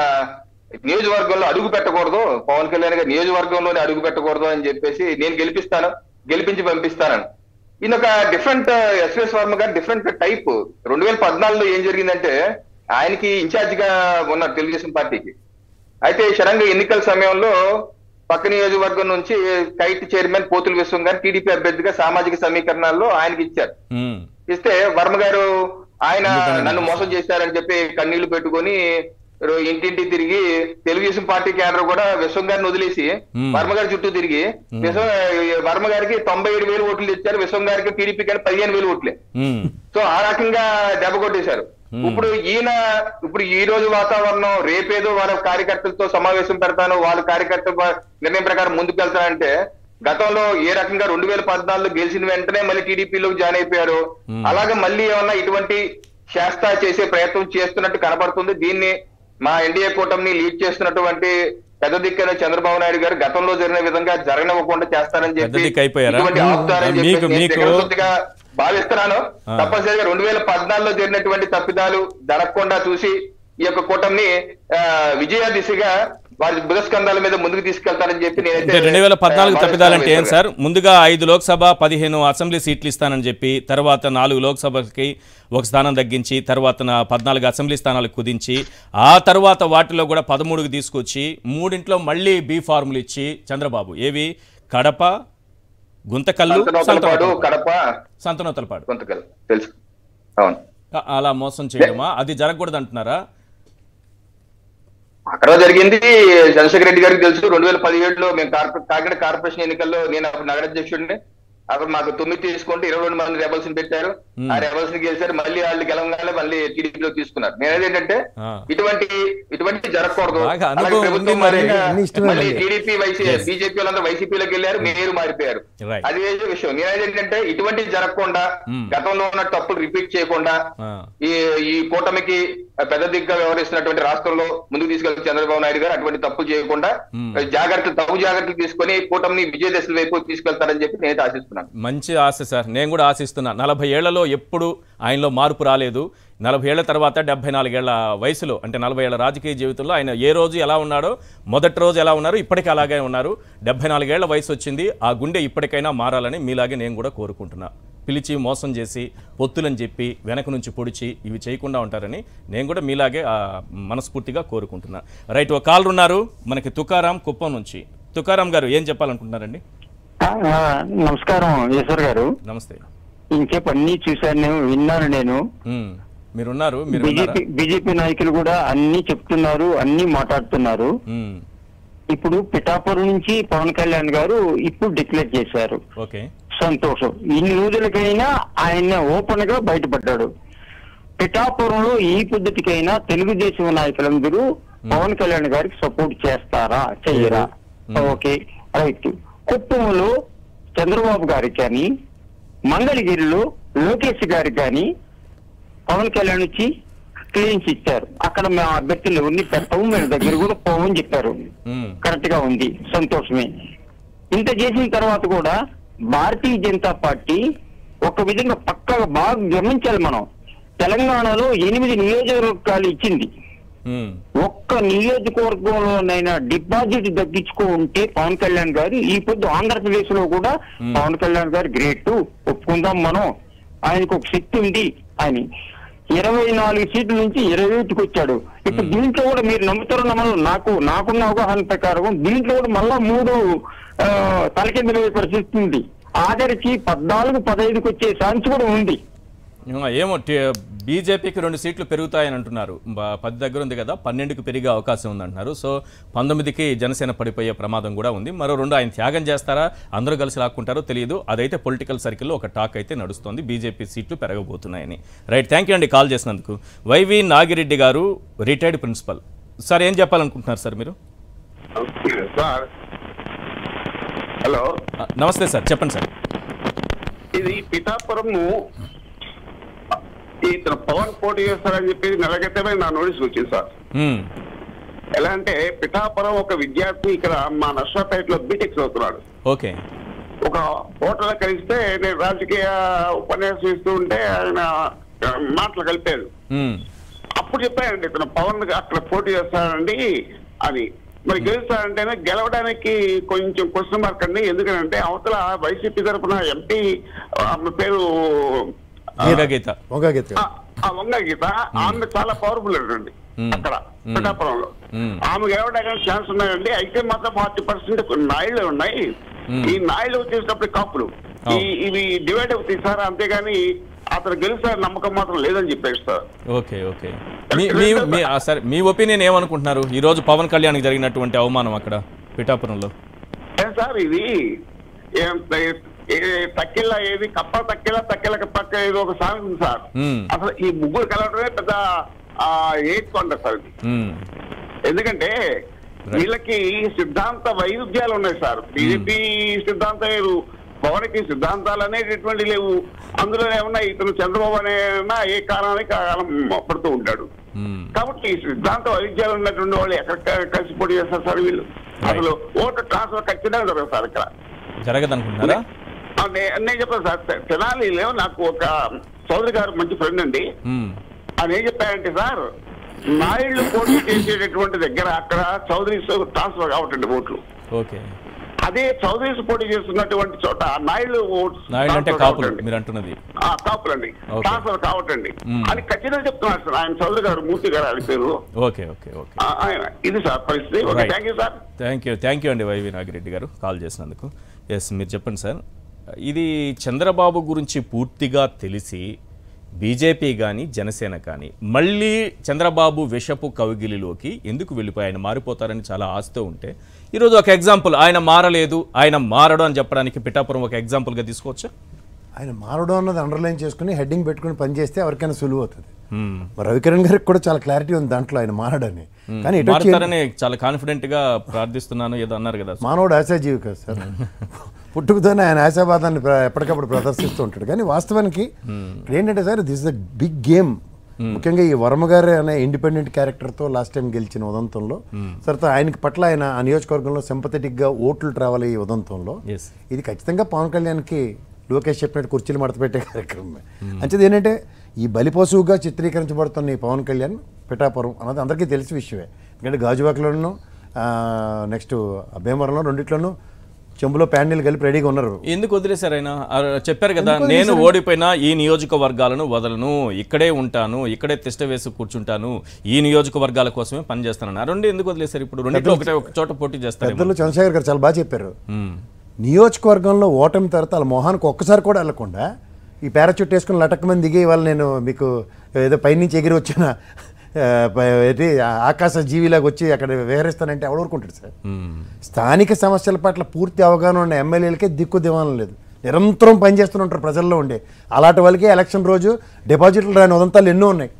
నియోజకవర్గంలో అడుగు పెట్టకూడదు, పవన్ కళ్యాణ్ గారు నియోజకవర్గంలోనే అడుగు పెట్టకూడదు అని చెప్పేసి నేను గెలిపించి పంపిస్తానని. ఈయన ఒక డిఫరెంట్ ఎస్ఎస్ వర్మ గారు డిఫరెంట్ టైప్. 2014లో ఏం జరిగిందంటే ఆయనకి ఇన్ఛార్జ్ గా ఉన్నారు తెలుగుదేశం పార్టీకి. అయితే సడన్ గా ఎన్నికల సమయంలో పక్క నియోజకవర్గం నుంచి కైట్ చైర్మన్ పోతుల విశ్వం గారు టీడీపీ అభ్యర్థిగా సామాజిక సమీకరణాల్లో ఆయనకి ఇచ్చారు. ఇస్తే వర్మ గారు ఆయన నన్ను మోసం చేశారని చెప్పి కన్నీళ్లు పెట్టుకొని ఇంటింటి తిరిగి తెలుగుదేశం పార్టీ క్యాడర్ కూడా విశ్వం గారిని వదిలేసి వర్మ గారి చుట్టూ తిరిగి వర్మ గారికి 97,000 ఓట్లు ఇచ్చారు, విశ్వం గారికి టీడీపీ కానీ 15,000 ఓట్లే. సో ఆ రకంగా దెబ్బ కొట్టేశారు. ఇప్పుడు ఈ రోజు వాతావరణం రేపేదో వాళ్ళ కార్యకర్తలతో సమావేశం పెడతాను, వాళ్ళ కార్యకర్తల నిర్ణయం ప్రకారం ముందుకు వెళ్తానంటే గతంలో ఏ రకంగా 2014లో గెలిచిన వెంటనే మళ్ళీ టీడీపీలోకి జాయిన్ అయిపోయారు. అలాగే మళ్ళీ ఏమన్నా ఇటువంటి శాస్త్ర చేసే ప్రయత్నం చేస్తున్నట్టు కనబడుతుంది. దీన్ని మా ఎన్డీఏ కూటమిని లీడ్ చేస్తున్నటువంటి పెద్ద దిక్కైన చంద్రబాబు నాయుడు గారు గతంలో జరిగిన విధంగా జరగనివ్వకుండా చేస్తారని చెప్పి భావిస్తున్నాను. తప్పనిసరిగా 2014లో జరిగినటువంటి తప్పిదాలు జరగకుండా చూసి ఈ యొక్క కూటమిని విజయ దిశగా వారి బుధస్కంధాల మీద ముందుకు తీసుకెళ్తారని చెప్పి నేనైతే 2014 తప్పిదాలంటే ఏం సార్? ముందుగా 5 లోక్సభ 15 అసెంబ్లీ సీట్లు ఇస్తానని చెప్పి, తర్వాత 4 లోక్సభకి ఒక స్థానం తగ్గించి, తర్వాత 14 అసెంబ్లీ స్థానాలు కుదించి, ఆ తర్వాత వాటిలో కూడా 13కి తీసుకొచ్చి 3 మళ్ళీ బి ఫార్ములు ఇచ్చి చంద్రబాబు ఏవి కడప, గుంతకల్లు, సంతనూతలపాడు తెలుసు అలా మోసం చేయడమా? అది జరగకూడదు అంటున్నారా? అక్కడ జరిగింది చంద్రశేఖర్ రెడ్డి గారికి తెలుసు. 2017లో మేము కాకినాడ కార్పొరేషన్ ఎన్నికల్లో నేను నగరాధ్యక్షుడిని. అక్కడ మాకు 9 తీసుకుంటే 22 మంది రెబల్స్ పెట్టారు. ఆ రెబల్స్ ని గెలిచారు. మళ్ళీ వాళ్ళు గెలవగానే మళ్ళీ టీడీపీలో తీసుకున్నారు. నేనేంటంటే ఇటువంటి జరగకూడదు. మళ్ళీ టీడీపీ బీజేపీ వాళ్ళందరూ వైసీపీలోకి వెళ్ళారు, మీరు మారిపోయారు. అది వేరే విషయం. నేనేంటంటే ఇటువంటి జరగకుండా గతంలో ఉన్న తప్పులు రిపీట్ చేయకుండా ఈ కూటమికి పెద్ద దిగ్గా వ్యవహరిస్తున్నటువంటి రాష్ట్రంలో ముందుకు తీసుకెళ్తే చంద్రబాబు నాయుడు గారు అటువంటి తప్పులు చేయకుండా తగు జాగ్రత్తలు తీసుకొని కూటమిని విజయ దశల వైపు తీసుకెళ్తారని చెప్పి నేను ఆశిస్తున్నాను. మంచి ఆశ సార్, నేను కూడా ఆశిస్తున్నా. 40 ఏళ్లలో ఎప్పుడు ఆయనలో మార్పు రాలేదు. 40 ఏళ్ల తర్వాత 74 ఏళ్ల వయసులో, అంటే 40 ఏళ్ల రాజకీయ జీవితంలో ఆయన ఏ రోజు ఎలా ఉన్నాడో, మొదటి రోజు ఎలా ఉన్నారు, ఇప్పటికీ అలాగే ఉన్నారు. 74 ఏళ్ల వయసు వచ్చింది. ఆ గుండె ఇప్పటికైనా మారాలని మీలాగే నేను కూడా కోరుకుంటున్నా. పిలిచి మోసం చేసి పొత్తులని చెప్పి వెనక నుంచి పొడిచి ఇవి చేయకుండా ఉంటారని నేను కూడా మీలాగే మనస్ఫూర్తిగా కోరుకుంటున్నా. రైట్, ఒక కాలర్ ఉన్నారు మనకి, తుకారాం కుప్పం నుంచి. తుకారాం గారు ఏం చెప్పాలనుకుంటున్నారండి? నమస్కారం ఈశ్వర్ గారు. నమస్తే. ఇంకేపు అన్ని చూశాను, విన్నాను నేను. మీరున్నారు, బీజేపీ నాయకులు కూడా అన్ని చెప్తున్నారు, అన్ని మాట్లాడుతున్నారు. ఇప్పుడు పిఠాపురం నుంచి పవన్ కళ్యాణ్ గారు ఇప్పుడు డిక్లేర్ చేశారు. ఓకే, సంతోషం. ఇన్ని రోజులకైనా ఆయన ఓపెన్ గా బయటపడ్డాడు. పిఠాపురంలో ఈ పద్ధతికైనా తెలుగుదేశం నాయకులందరూ పవన్ కళ్యాణ్ గారికి సపోర్ట్ చేస్తారా, చెయ్యరా? Okay, right. కుప్పంలో చంద్రబాబు గారికి కానీ, మంగళగిరిలో లోకేష్ గారికి కానీ పవన్ కళ్యాణ్ వచ్చి క్లీన్స్ ఇచ్చారు. అక్కడ మా అభ్యర్థులు ఎవరిని పెట్టవు, మేము దగ్గర కూడా పోవని చెప్పారు. కరెక్ట్ గా ఉంది, సంతోషమే. ఇంత చేసిన తర్వాత కూడా భారతీయ జనతా పార్టీ ఒక విధంగా పక్కగా బాగా గమనించాలి. మనం తెలంగాణలో 8 నియోజకవర్గాలు ఇచ్చింది. ఒక్క నియోజకవర్గంలోనైనా డిపాజిట్ దక్కించుకుంటే పవన్ కళ్యాణ్ గారు ఈ పొద్దు ఆంధ్రప్రదేశ్ లో కూడా పవన్ కళ్యాణ్ గారు గ్రేట్, ఒప్పుకుందాం మనం. ఆయనకు ఒక శక్తి ఉంది అని 24 సీట్ల నుంచి 21కి వచ్చాడు. ఇప్పుడు దీంట్లో కూడా మీరు నమ్ముతారో నమ్మరు, నాకున్న అవగాహన ప్రకారం దీంట్లో కూడా మళ్ళా 3 తలకిందుల పరిస్థితి ఉంది. ఆఖరికి 14-15కి వచ్చే ఛాన్స్ కూడా ఉంది. ఏమో బీజేపీకి 2 సీట్లు పెరుగుతాయని అంటున్నారు. 10 దగ్గర ఉంది కదా, 12కి పెరిగే అవకాశం ఉందంటున్నారు. సో 19కి జనసేన పడిపోయే ప్రమాదం కూడా ఉంది. మరో 2 ఆయన త్యాగం చేస్తారా, అందరూ కలిసి లాక్కుంటారో తెలియదు. అదైతే పొలిటికల్ సర్కిల్లో ఒక టాక్ అయితే నడుస్తుంది, బీజేపీ సీట్లు పెరగబోతున్నాయని. రైట్, థ్యాంక్ యూ అండి కాల్ చేసినందుకు. వైవి నాగిరెడ్డి గారు, రిటైర్డ్ ప్రిన్సిపల్. సార్ ఏం చెప్పాలనుకుంటున్నారు సార్ మీరు? హలో, నమస్తే సార్, చెప్పండి సార్. ఇది పిఠాపురము ఇతను పవన్ పోటీ చేస్తారని చెప్పి నెల క్రితమే నా నోటీస్ వచ్చింది సార్. ఎలా అంటే పిఠాపురం ఒక విద్యార్థి ఇక్కడ మా నర్సాపేటలో బీటెక్ చదువుతున్నాడు. ఓకే, ఒక హోటల్ కలిస్తే నేను రాజకీయ ఉపన్యాసం ఇస్తూ ఉంటే ఆయన మాటలు కలిపారు. అప్పుడు చెప్పానండి ఇతను పవన్ అక్కడ పోటీ చేస్తానండి అని. మరి గెలుస్తారంటేనే గెలవడానికి కొంచెం క్వశ్చన్ మార్క్ అండి. ఎందుకంటే అవతల వైసీపీ తరఫున ఎంపీ పేరు వంగగీత, ఆమె చాలా పవర్ఫుల్ అండి అక్కడ పిఠాపురంలో. ఆమె గెలవడానికి ఛాన్స్ ఉన్నాయండి. అయితే మాత్రం 40% నాయుళ్ళు ఉన్నాయి. ఈ నాయుళ్ళు వచ్చేసినప్పుడు కాపులు ఇవి డివైడ్ అవుతాయి సార్, అంతేగాని అతను గెలిస్తే నమ్మకం మాత్రం లేదని చెప్పేసి సార్. ఓకే ఓకే, సరే మీ ఒపీనియన్ ఏమనుకుంటున్నారు ఈ రోజు పవన్ కళ్యాణ్ జరిగినటువంటి అవమానం అక్కడ పిఠాపురంలో? సార్ ఇది తక్కిళ్ళ ఏది కప్ప తక్కిళ్ళకి పక్క ఏదో ఒక సాంగ్ ఉంది సార్. అసలు ఈ ముగ్గురు కలవడమే పెద్ద ఏడ్చుకోండి సార్ ఇది. ఎందుకంటే వీళ్ళకి సిద్ధాంత వైరుధ్యాలు ఉన్నాయి సార్. బీజేపీ సిద్ధాంతం వేరు, పవన్కి సిద్ధాంతాలు అనేటటువంటి లేవు. అందులో ఏమన్నా ఇతను చంద్రబాబు అనే ఏ కారణానికి కాలం పడుతూ ఉంటాడు. కాబట్టి ఈ సిద్ధాంత వైవిధ్యాలు ఉన్నటువంటి వాళ్ళు ఎక్కడ కలిసి పోటీ చేస్తారు సార్ వీళ్ళు? అసలు ఓటు ట్రాన్స్ఫర్ ఖచ్చితంగా జరగదు సార్ ఇక్కడ. జరగదనుకుంటున్నారా? నేను చెప్పాను సార్, తెనాలిలో నాకు ఒక చౌదరి గారు మంచి ఫ్రెండ్ అండి. ఆయన ఏం చెప్పారంటే సార్, నాయుళ్ళు పోటీ చేసేటటువంటి దగ్గర అక్కడ చౌదరీస్ ట్రాన్స్ఫర్ కావటండి ఓట్లు. ఓకే. అదే చౌదరీస్ పోటీ చేస్తున్నటువంటి చోట నాయుళ్ళు అంటే కాపులు మీరు అంటున్నది, కాపులండి ట్రాన్స్ఫర్ కావటండి అని ఖచ్చితంగా చెప్తున్నారు సార్ ఆయన చౌదరి గారు, మూర్తి గారు అని పేరు. Okay okay okay. ఇది సార్ పరిస్థితి. Thank you sir. Thank you అండి వైవి నాగిరెడ్డి గారు కాల్ చేసినందుకు. ఎస్, మీరు చెప్పండి సార్. ఇది చంద్రబాబు గురించి పూర్తిగా తెలిసి బీజేపీ కానీ జనసేన కానీ మళ్ళీ చంద్రబాబు విషపు కౌగిలిలోకి ఎందుకు వెళ్ళిపోయి ఆయన మారిపోతారని చాలా ఆశతో ఉంటే, ఈరోజు ఒక ఎగ్జాంపుల్, ఆయన మారలేదు, ఆయన మారడు అని చెప్పడానికి పిఠాపురం ఒక ఎగ్జాంపుల్గా తీసుకోవచ్చా? ఆయన మారడం అన్నది అండర్లైన్ చేసుకుని హెడ్డింగ్ పెట్టుకుని పనిచేస్తే ఎవరికైనా సులువు అవుతుంది. రవికిరణ్ గారికి కూడా చాలా క్లారిటీ ఉంది దాంట్లో ఆయన మారడని. కానీ చాలా కాన్ఫిడెంట్ గా ప్రార్థిస్తున్నాను ఏదో అన్నారు కదా. మానవుడు ఆశాజీవి కదా సార్, పుట్టుకతోనే ఆయన ఆశావాదాన్ని ఎప్పటికప్పుడు ప్రదర్శిస్తూ ఉంటాడు. కానీ వాస్తవానికి ఏంటంటే sir, this is the big game. ముఖ్యంగా ఈ వర్మ గారు అనే ఇండిపెండెంట్ క్యారెక్టర్తో లాస్ట్ టైం గెలిచిన ఉదంతంలో తర్వాత ఆయనకి పట్ల ఆయన ఆ నియోజకవర్గంలో సింపథెటిక్గా ఓట్లు రావాలి. ఈ ఉదంతంలో ఇది ఖచ్చితంగా పవన్ కళ్యాణ్కి లోకేష్ చెప్పినట్టు కుర్చీలు మడతపెట్టే కార్యక్రమమే. అంచేది ఏంటంటే ఈ బలిపశువుగా చిత్రీకరించబడుతున్న ఈ పవన్ కళ్యాణ్ పిఠాపురం అన్నది అందరికీ తెలిసిన విషయమే. ఎందుకంటే గాజువాకలోనూ నెక్స్ట్ భీమవరంలో రెండిట్లోనూ చెంబులో ప్యాండిల్ కలిపి రెడీగా ఉన్నారు. ఎందుకు వదిలేశారు ఆయన? చెప్పారు కదా, నేను ఓడిపోయినా ఈ నియోజకవర్గాలను వదలను, ఇక్కడే ఉంటాను, ఇక్కడే తిష్ట వేసి కూర్చుంటాను, ఈ నియోజకవర్గాల కోసమే పనిచేస్తాను. రెండు ఎందుకు వదిలేశారు? ఇప్పుడు రెండింటిలో ఒకటే ఒక చోట పోటీ చేస్తారు. పెద్దలు చంద్రశేఖర్ గారు చాలా బాగా చెప్పారు. నియోజకవర్గంలో ఓటమి తర్వాత వాళ్ళ మొహానికి ఒక్కసారి కూడా వెళ్ళకుండా ఈ పారాచూట్ వేసుకుని లటక్కమని దిగి వాళ్ళు నేను మీకు ఏదో పైనుంచి ఎగిరి వచ్చిన ఆకాశ జీవిలాగా వచ్చి అక్కడ విహరిస్తానంటే ఎవడు ఊరుకుంటాడు సార్? స్థానిక సమస్యల పట్ల పూర్తి అవగాహన ఉన్న ఎమ్మెల్యేలకే దిక్కు దివానం లేదు, నిరంతరం పనిచేస్తూనే ఉంటారు ప్రజల్లో ఉండే. అలాంటి వాళ్ళకి ఎలక్షన్ రోజు డిపాజిట్లు రాని ఉదంతాలు ఎన్నో ఉన్నాయి.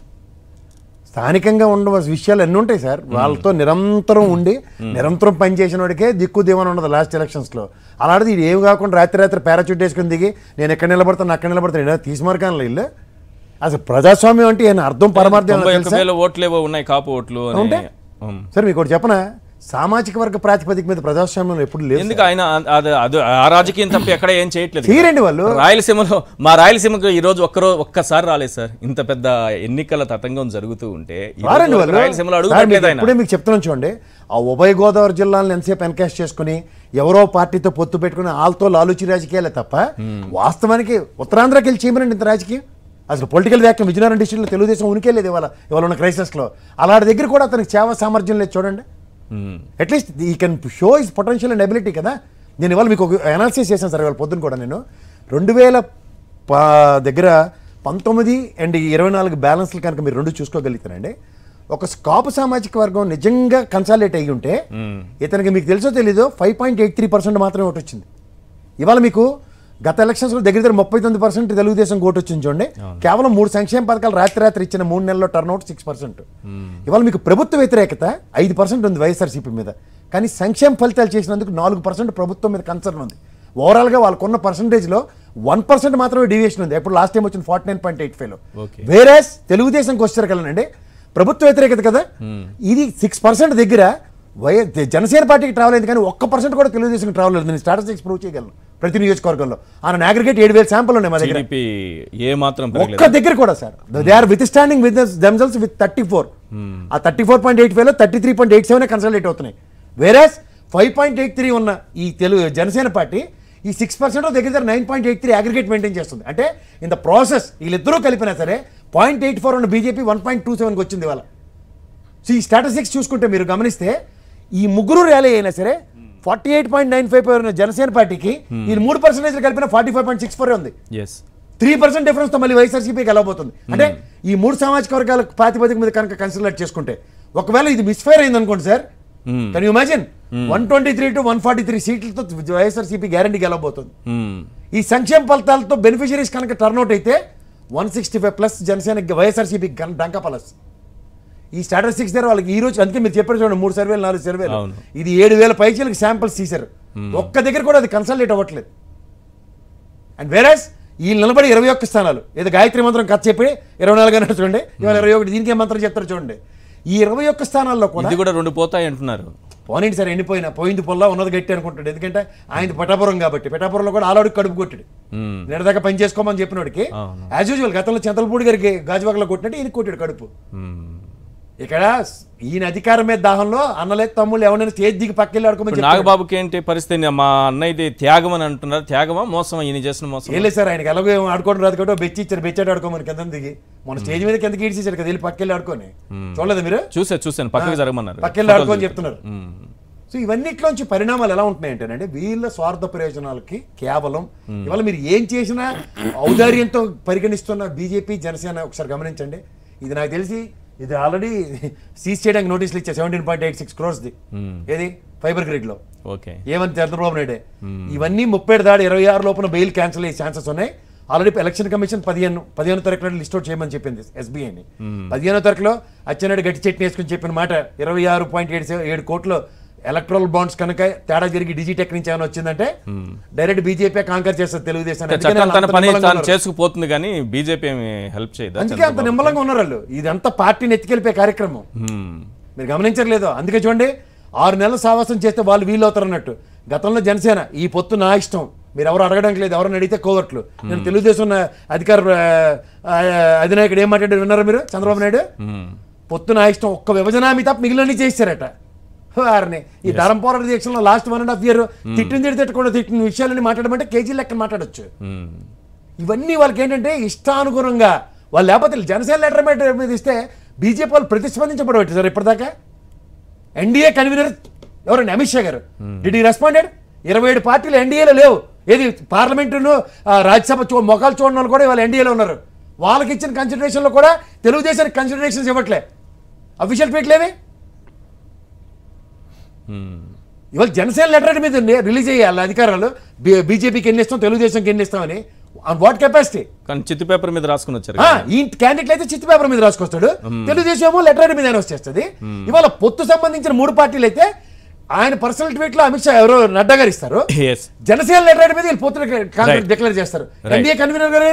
స్థానికంగా ఉన్న విషయాలు ఎన్ని ఉంటాయి సార్. వాళ్ళతో నిరంతరం ఉండి నిరంతరం పనిచేసిన వాడికే దిక్కు దివానం ఉండదు లాస్ట్ ఎలక్షన్స్లో. అలాంటిది ఇది ఏమి కాకుండా రాత్రి పారాచూట్ వేసుకుని దిగి నేను ఎక్కడ నిలబడతాను అక్కడ నిలబడతాను తీసుమార్గాను ఇల్లు. అసలు ప్రజాస్వామ్యం అంటే అర్థం పరమార్థం ఓట్లేవో ఉన్నాయి, కాపు ఓట్లు అంటే సార్ మీకు ఒకటి చెప్పనా, సామాజిక వర్గ ప్రాతిపదిక మీద ప్రజాస్వామ్యంలో ఎప్పుడు లేదు. ఎందుకు ఆయన ఆ రాజకీయం తప్ప ఎక్కడ ఏం చేయట్లేదు. తీరండి వాళ్ళు. రాయలసీమలో మా రాయలసీమకు ఈ రోజు ఒక్కసారి రాలేదు సార్. ఇంత పెద్ద ఎన్నికల తతంగం జరుగుతూ ఉంటే రాయలసీమలో అడుగుతలేదు ఆయన. ఇప్పుడే మీకు చెప్తున్నాను చూడండి, ఆ ఉభయ గోదావరి జిల్లాలను ఎంతసేపు ఎన్కాష్ చేసుకుని ఎవరో పార్టీతో పొత్తు పెట్టుకుని వాళ్ళతో లాలూచి రాజకీయాలే తప్ప వాస్తవానికి ఉత్తరాంధ్రకి వెళ్ళి చేయమనండి ఇంత రాజకీయం. అసలు పొలిటికల్ వ్యాఖ్య విజయనగరం డిస్ట్రిక్ట్లో తెలుగుదేశం ఉనికే లేదు ఇవాళ ఉన్న క్రైసిస్లో. అలాంటి దగ్గర కూడా అతనికి సేవా సామర్థ్యం లేదు చూడండి. అట్లీస్ట్ ఈ can show is potential and ability కదా. నేను ఇవాళ మీకు ఒక అనాలిసిస్ చేశాను సార్ ఇవాళ పొద్దున కూడా. నేను 2000 దగ్గర 19 and 24 బ్యాలెన్స్లు కనుక మీరు రెండు చూసుకోగలుగుతానండి, ఒక కాపు సామాజిక వర్గం నిజంగా కన్సాలిడేట్ అయ్యి ఉంటే ఇతనికి మీకు తెలుసో తెలీదో 5.83% మాత్రమే ఓటు వచ్చింది. ఇవాళ మీకు గత ఎలక్షన్స్లో దగ్గర 39% తెలుగుదేశం ఓటు వచ్చింది చూడండి. కేవలం 3 సంక్షేమ పథకాలు రాత్రి ఇచ్చిన 3 నెలల్లో టర్న్అవుట్ 6%. ఇవాళ మీకు ప్రభుత్వ వ్యతిరేకత 5% ఉంది వైఎస్ఆర్సీపీ మీద, కానీ సంక్షేమ ఫలితాలు చేసినందుకు 4% ప్రభుత్వం మీద కన్సర్న్ ఉంది. ఓవరాల్గా వాళ్ళకున్న పర్సంటేజ్లో 1% మాత్రమే డీవియేషన్ ఉంది. ఎప్పుడు లాస్ట్ టైం వచ్చింది 49.85లో. వేరేస్ తెలుగుదేశంకి వచ్చేసరికల్లండి ప్రభుత్వ వ్యతిరేకత కదా, ఇది 6% దగ్గర జనసేన పార్టీకి ట్రావెల్ అయింది, కానీ 1% కూడా తెలుగుదేశంకి ట్రావెల్ లేదు. నేను స్టాటిస్టిక్స్ ప్రూవ్ చేయగలను. ప్రతి నియోజకవర్గంలో ఆయన అగ్రిగేట్ 7,000 శాంపుల్ ఉన్నాయి మా దగ్గర. ఒక్క దగ్గర కూడా sir they are with standing with themselves with 34. ఆ 34.85లో 33.87 కన్సల్టేట్ అవుతున్నాయి. వేరేస్ 5.83 ఉన్న ఈ జనసేన పార్టీ ఈ 6% దగ్గర 9.83 అగ్రిగేట్ మెయింటైన్ చేస్తుంది. అంటే ఇన్ ద ప్రాసెస్ వీళ్ళిద్దరూ కలిపినా సరే 0.84 ఉన్న బీజేపీ 1.27కి వచ్చింది వాళ్ళ. సో ఈ స్టాటిస్టిక్స్ చూసుకుంటే మీరు గమనిస్తే ఈ ముగ్గురు ర్యాలీ అయినా సరే 48.95 జనసేన పార్టీకి ఈ 3% కలిపిన 45.64 ఉంది. 3% డిఫరెన్స్ తో మళ్ళీ వైఎస్ఆర్సీపీకి వెళ్ళబోతుంది. అంటే ఈ 3 సామాజిక వర్గాల ప్రాతిపదిక మీద కనుక కన్సిడర్ చేసుకుంటే ఒకవేళ ఇది మిస్ఫైర్ అయింది అనుకోండి sir, can you imagine 123 to 143 సీట్లతో వైఎస్ఆర్సీపీ గ్యారంటీ గెలవబోతుంది. ఈ సంక్షేమ ఫలితాలతో బెనిఫిషరీస్ కనుక టర్న్అవుట్ అయితే 165+ జనసేన వైఎస్ఆర్సీపీ డంకా ప్లస్. ఈ స్టాటిస్టిక్స్ దగ్గర వాళ్ళకి ఈ రోజు, అందుకే మీరు చెప్పారు చూడండి 3 సర్వేలు 4 సర్వేలు, ఇది 7,000 పైచీలకు శాంపిల్స్ తీశారు. ఒక్క దగ్గర కూడా అది కన్సల్టేట్ అవ్వట్లేదు. అండ్ వేరేస్ ఈ నిలబడి 21 స్థానాలు, ఏదో గాయత్రి మంత్రం కథ చెప్పి 24 అన్నారు చూడండి, ఇవాళ 21, దీనికి ఏ మంత్రం చెప్తారు చూడండి. ఈ 21 స్థానాల్లో కూడా 2 పోతాయి అంటున్నారు. పోనీ సార్, పోయింది పొల్లా ఉన్నది గట్టి అనుకుంటాడు. ఎందుకంటే ఆయన పిఠాపురం కాబట్టి, పిఠాపురంలో కూడా ఆలోడికి కడుపు కొట్టాడు. నిన్నదాకా పని చేసుకోమని చెప్పినోడికి యాజ్ యూజువల్ గతంలో చంద్రపూడి గారికి గాజువాకలో కొట్టినట్టు ఈయన కొట్టాడు కడుపు. ఇక్కడ ఈయన అధికారం మీద దాహంలో అన్నలేదు తమ్ముళ్ళు ఎవరైనా స్టేజ్ దిగి పక్కెళ్ళి ఆడుకోమని. నాగబాబుకి ఏంటి పరిస్థితి? మా అన్న ఇది త్యాగం అని అంటున్నారు. త్యాగమా మోసమా ఈయన చేసిన మోసం? ఏం లేదు సార్, ఆయనకి ఎలాగో ఆడుకోవడం రాదు కాబట్టి బెచ్చి ఇచ్చారు, బెచ్చాడు ఆడుకోమని కింద దిగి మన స్టేజ్ మీద కిందకి ఈడ్చేసారు కదా, వెళ్ళి పక్కెళ్ళి ఆడుకొని. చూడలేదు మీరు? చూసాను, పక్కకి జరగమన్నారు, పక్కెళ్ళి ఆడుకోని చెప్తున్నారు. సో ఇవన్నిట్లోంచి పరిణామాలు ఎలా ఉంటున్నాయంటేనంటే వీళ్ళ స్వార్థ ప్రయోజనాలకి కేవలం ఇవాళ మీరు ఏం చేసినా ఔదార్యంతో పరిగణిస్తున్న బీజేపీ జనసేన ఒకసారి గమనించండి. ఇది నాకు తెలిసి ఇది ఆల్రెడీ సీజ్ చేయడానికి నోటీసులు ఇచ్చారు 17.86 crores ఏది ఫైబర్ గ్రిడ్ లో. ఏమని చంద్రబాబు నాయుడే ఇవన్నీ 30 దాడి 26 లోపల బెయిల్ క్యాన్సిల్ అయ్యే ఛాన్సెస్ ఉన్నాయి. ఆల్రెడీ ఎలక్షన్ కమిషన్ 15వ తారీఖు లిస్ట్ అవుట్ చేయమని చెప్పింది ఎస్బీఐని. 15వ తారీఖులో అచ్చెన్నాయుడు గట్టి చట్నీ వేసుకుని చెప్పిన మాట 26.7 కోట్లు ఎలక్ట్రల్ బాండ్స్ కనుక తేడా జరిగి డిజిటెక్ నుంచి ఏమైనా వచ్చిందంటే డైరెక్ట్ బీజేపీ కాంకర్ చేస్తారు తెలుగుదేశం. చేసుకుపోతుంది కానీ బీజేపీ హెల్ప్ చేయదు. అందుకే అంత నిమ్మలంగా ఉన్నారు వాళ్ళు. ఇదంతా పార్టీని ఎత్తుకెళ్ళిపోయే కార్యక్రమం మీరు గమనించట్లేదు. అందుకే చూడండి 6 నెలలు సావాసం చేస్తే వాళ్ళు వీళ్ళు అవుతారు అన్నట్టు. గతంలో జనసేన ఈ పొత్తు నా ఇష్టం, మీరు ఎవరు అడగడానికి లేదు, ఎవరైనా అడిగితే కోవర్ట్లు. నేను తెలుగుదేశం అధికార అధినాయకుడు ఏం మాట్లాడారు విన్నారా మీరు? చంద్రబాబు నాయుడు పొత్తు నా ఇష్టం, ఒక్క విభజన హామీ తప్ప మిగిలిన చేశారట. వారిని ఈ ధరం పోరాట దీక్షలో లాస్ట్ 1.5 year తిట్టకుండా తిట్టిన విషయాలని మాట్లాడమంటే కేజీ లెక్క మాట్లాడచ్చు. ఇవన్నీ వాళ్ళకి ఏంటంటే ఇష్టానుగుణంగా వాళ్ళు, లేకపోతే జనసేన లెటర్ మీద ఇస్తే బీజేపీ వాళ్ళు ప్రతిస్పందించబడబట్టి సార్ ఇప్పటిదాకా. ఎన్డీఏ కన్వీనర్ ఎవరండి? అమిత్ షా గారు. Did he responded? 27 పార్టీలు ఎన్డీఏలో లేవు. ఏది పార్లమెంటును రాజ్యసభ మొఖాలు చూడని వాళ్ళు కూడా ఇవాళ ఎన్డీఏలో ఉన్నారు. వాళ్ళకి ఇచ్చిన కన్సిడరేషన్లో కూడా తెలుగుదేశానికి కన్సిడరేషన్స్ ఇవ్వట్లే. అఫీషియల్ ట్వీట్లేవి ఇవాళ జనసేన లెటర్ మీద రిలీజ్ చేయాలి అధికారాలు. బీజేపీకి ఎన్ని ఇస్తాం, తెలుగుదేశంకి ఎన్ని ఇస్తామని. On what capacity? కానీ చిత్తు పేపర్ మీద రాసుకుని వచ్చారు. ఈ క్యాండిడేట్ అయితే చిత్తు పేపర్ మీద రాసుకొస్తాడు, తెలుగుదేశం ఏమో లెటర్ మీద అనౌన్స్ చేస్తుంది. ఇవాళ పొత్తు సంబంధించిన 3 పార్టీలు అయితే ఆయన పర్సనల్ ట్వీట్ లో అమిత్ షా ఎవరో నడ్డా గారు ఇస్తారు, జనసేన లెటర్ మీద వీళ్ళు పొత్తు డిక్లేర్ చేస్తారు. ఎన్డీఏ కన్వీనర్ గారు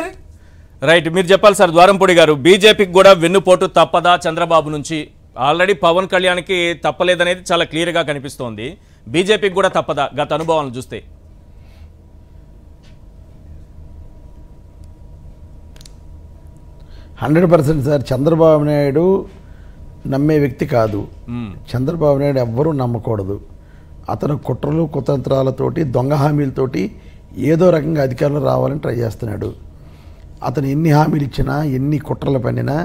రైట్. మీరు చెప్పాలి సార్ ద్వారంపూడి గారు, బీజేపీకి కూడా వెన్నుపోటు తప్పదా చంద్రబాబు నుంచి? ఆల్రెడీ పవన్ కళ్యాణ్కి తప్పలేదనేది చాలా క్లియర్గా కనిపిస్తోంది. బీజేపీకి కూడా తప్పదా గత అనుభవాలను చూస్తే? 100% సార్. చంద్రబాబు నాయుడు నమ్మే వ్యక్తి కాదు. చంద్రబాబు నాయుడు ఎవ్వరూ నమ్మకూడదు. అతను కుట్రలు కుతంత్రాలతోటి దొంగ హామీలతోటి ఏదో రకంగా అధికారంలో రావాలని ట్రై చేస్తున్నాడు. అతను ఎన్ని హామీలు ఇచ్చినా ఎన్ని కుట్రలు పన్నినా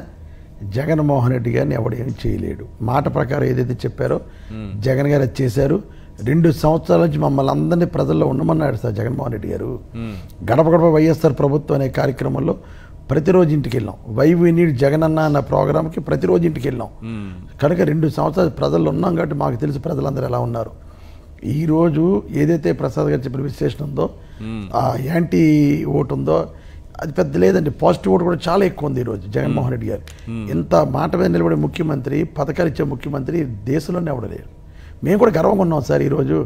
జగన్మోహన్ రెడ్డి గారిని ఎవడేమి చేయలేడు. మాట ప్రకారం ఏదైతే చెప్పారో జగన్ గారు అది చేశారు. 2 సంవత్సరాల నుంచి మమ్మల్ని అందరినీ ప్రజల్లో ఉండమన్నాడు సార్ జగన్మోహన్ రెడ్డి గారు. గడప గడప వైఎస్ఆర్ ప్రభుత్వం అనే కార్యక్రమంలో ప్రతిరోజు ఇంటికి వెళ్ళాం. వై వీ నీడ్ జగన్ అన్న ప్రోగ్రామ్కి ప్రతిరోజు ఇంటికి వెళ్ళాం. కనుక 2 సంవత్సరాలు ప్రజల్లో ఉన్నాం కాబట్టి మాకు తెలుసు ప్రజలందరూ ఎలా ఉన్నారు. ఈరోజు ఏదైతే ప్రసాద్ గారు చెప్పిన విశ్లేషణ ఉందో, ఆ యాంటీ ఓటు ఉందో, అది పెద్ద లేదండి. పాజిటివ్ ఓటు కూడా చాలా ఎక్కువ ఉంది ఈరోజు జగన్మోహన్ రెడ్డి గారు. ఇంత మాట మీద నిలబడే ముఖ్యమంత్రి, పథకాలు ఇచ్చే ముఖ్యమంత్రి దేశంలోనే ఎవడలేరు. మేము కూడా గర్వంగా ఉన్నాం సార్. ఈరోజు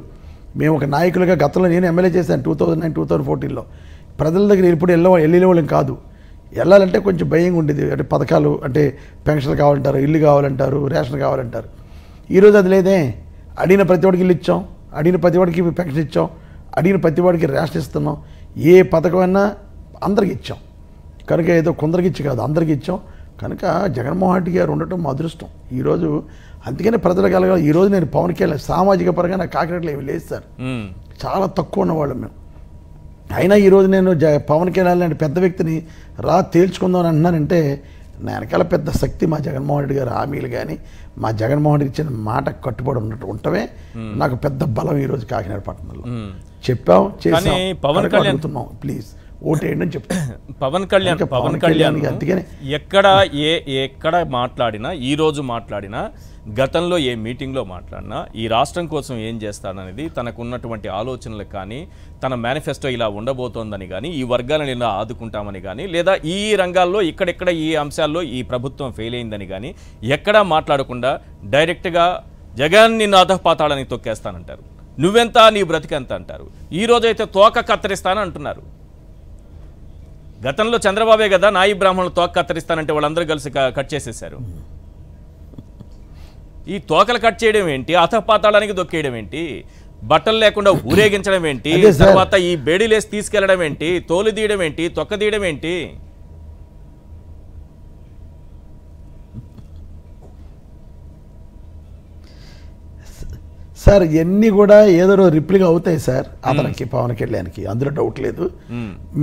మేము ఒక నాయకులుగా గతంలో నేను ఎమ్మెల్యే చేశాను 2009, 2014లో. ప్రజల దగ్గర ఇప్పుడు వెళ్ళేవాళ్ళం కాదు. వెళ్ళాలంటే కొంచెం భయంగా ఉండేది. అంటే పథకాలు అంటే పెన్షన్లు కావాలంటారు, ఇల్లు కావాలంటారు, రేషన్ కావాలంటారు. ఈరోజు అది లేదే. అడిగిన ప్రతి వాడికి ఇల్లు ఇచ్చాం, అడిగిన ప్రతి వాడికి పెన్షన్ ఇచ్చాం, అడిగిన ప్రతి వాడికి రేషన్ ఇస్తున్నాం. ఏ పథకమైనా అందరికి ఇచ్చాం. కనుక ఏదో కొందరికి ఇచ్చి కాదు, అందరికి ఇచ్చాం. కనుక జగన్మోహన్ రెడ్డి గారు ఉండటం మా అదృష్టం ఈరోజు. అందుకనే ప్రజలు కలగాలి. ఈరోజు నేను పవన్ కళ్యాణ్ సామాజిక పరంగా నాకు కాకినాడలో ఏమి లేదు సార్, చాలా తక్కువ ఉన్నవాళ్ళం మేము. అయినా ఈరోజు నేను పవన్ కళ్యాణ్ లాంటి పెద్ద వ్యక్తిని తేల్చుకుందాం అని అంటున్నానంటే నా వెనకాల పెద్ద శక్తి మా జగన్మోహన్ రెడ్డి గారు హామీలు కానీ మా జగన్మోహన్ రెడ్డి ఇచ్చిన మాట కట్టుబడి ఉన్నట్టు ఉండటమే నాకు పెద్ద బలం ఈరోజు కాకినాడ పట్టణంలో. చెప్పాం, చేసాం. పవన్ కళ్యాణ్ ప్లీజ్ ఓటేయండి అని చెప్తాను. పవన్ కళ్యాణ్ అందుకనే ఎక్కడ మాట్లాడినా, ఈ రోజు మాట్లాడినా, గతంలో ఏ మీటింగ్లో మాట్లాడినా ఈ రాష్ట్రం కోసం ఏం చేస్తాడనేది తనకు ఉన్నటువంటి ఆలోచనలు కానీ, తన మేనిఫెస్టో ఇలా ఉండబోతోందని కానీ, ఈ వర్గాలను ఇలా ఆదుకుంటామని కానీ, లేదా ఈ రంగాల్లో ఇక్కడెక్కడ ఈ అంశాల్లో ఈ ప్రభుత్వం ఫెయిల్ అయిందని కానీ ఎక్కడా మాట్లాడకుండా డైరెక్ట్గా జగన్ నిన్ను అధపాతాళానికి తొక్కేస్తానంటారు. నువ్వెంత, నీ బ్రతికెంత అంటారు. ఈ రోజైతే తోక కత్తిరిస్తానని అంటున్నారు. గతంలో చంద్రబాబే కదా నాయి బ్రాహ్మణులు తోక కత్తిరిస్తానంటే వాళ్ళందరూ కలిసి కట్ చేసేసారు. ఈ తోకలు కట్ చేయడం ఏంటి, అధపాతాళానికి దొక్కేయడం ఏంటి, బట్టలు లేకుండా ఊరేగించడం ఏంటి, తర్వాత ఈ బేడీలేసి తీసుకెళ్లడం ఏంటి, తోలు తీయడం ఏంటి, తొక్క తీయడం ఏంటి? సార్ ఇవన్నీ కూడా ఏదో రిప్లీగా అవుతాయి సార్ అతనికి, పవన్ కళ్యాణ్కి, అందులో డౌట్ లేదు.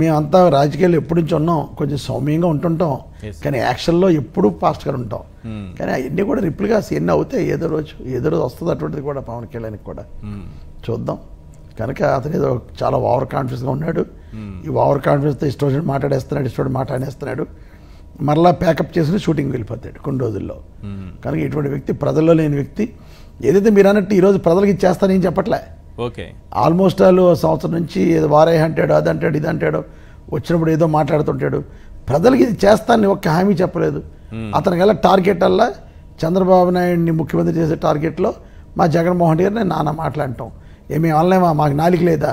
మేమంతా రాజకీయాలు ఎప్పటి నుంచి ఉన్నాం, కొంచెం సౌమ్యంగా ఉంటుంటాం, కానీ యాక్షన్లో ఎప్పుడూ ఫాస్ట్గా ఉంటాం. కానీ అవన్నీ కూడా రిప్లీగా ఎన్ని అవుతాయి, ఏదో రోజు వస్తుంది అటువంటిది కూడా పవన్ కళ్యాణ్కి కూడా చూద్దాం. కనుక అతను ఏదో చాలా ఓవర్ కాన్ఫిడెన్స్గా ఉన్నాడు. ఈ ఓవర్ కాన్ఫిడెన్స్తో ఇష్టం మాట్లాడేస్తున్నాడు, మరలా ప్యాకప్ చేసుకుని షూటింగ్ వెళ్ళిపోతాడు కొన్ని రోజుల్లో. కనుక ఇటువంటి వ్యక్తి, ప్రజల్లో లేని వ్యక్తి. ఏదైతే మీరు అన్నట్టు ఈరోజు ప్రజలకి ఇచ్చేస్తానని చెప్పట్లే. ఓకే, ఆల్మోస్ట్ వాళ్ళు సంవత్సరం నుంచి ఏదో వారే అంటాడు, అది అంటాడు, ఇది అంటాడు, వచ్చినప్పుడు ఏదో మాట్లాడుతుంటాడు. ప్రజలకి ఇది చేస్తానని ఒక్క హామీ చెప్పలేదు. అతనికి ఎలా టార్గెట్ అలా చంద్రబాబు నాయుడిని ముఖ్యమంత్రి చేసే టార్గెట్లో మా జగన్మోహన్ రెడ్డి గారిని నాన్న మాట్లాడటం. ఏమీ అనలేమా, మాకు నాలుక లేదా?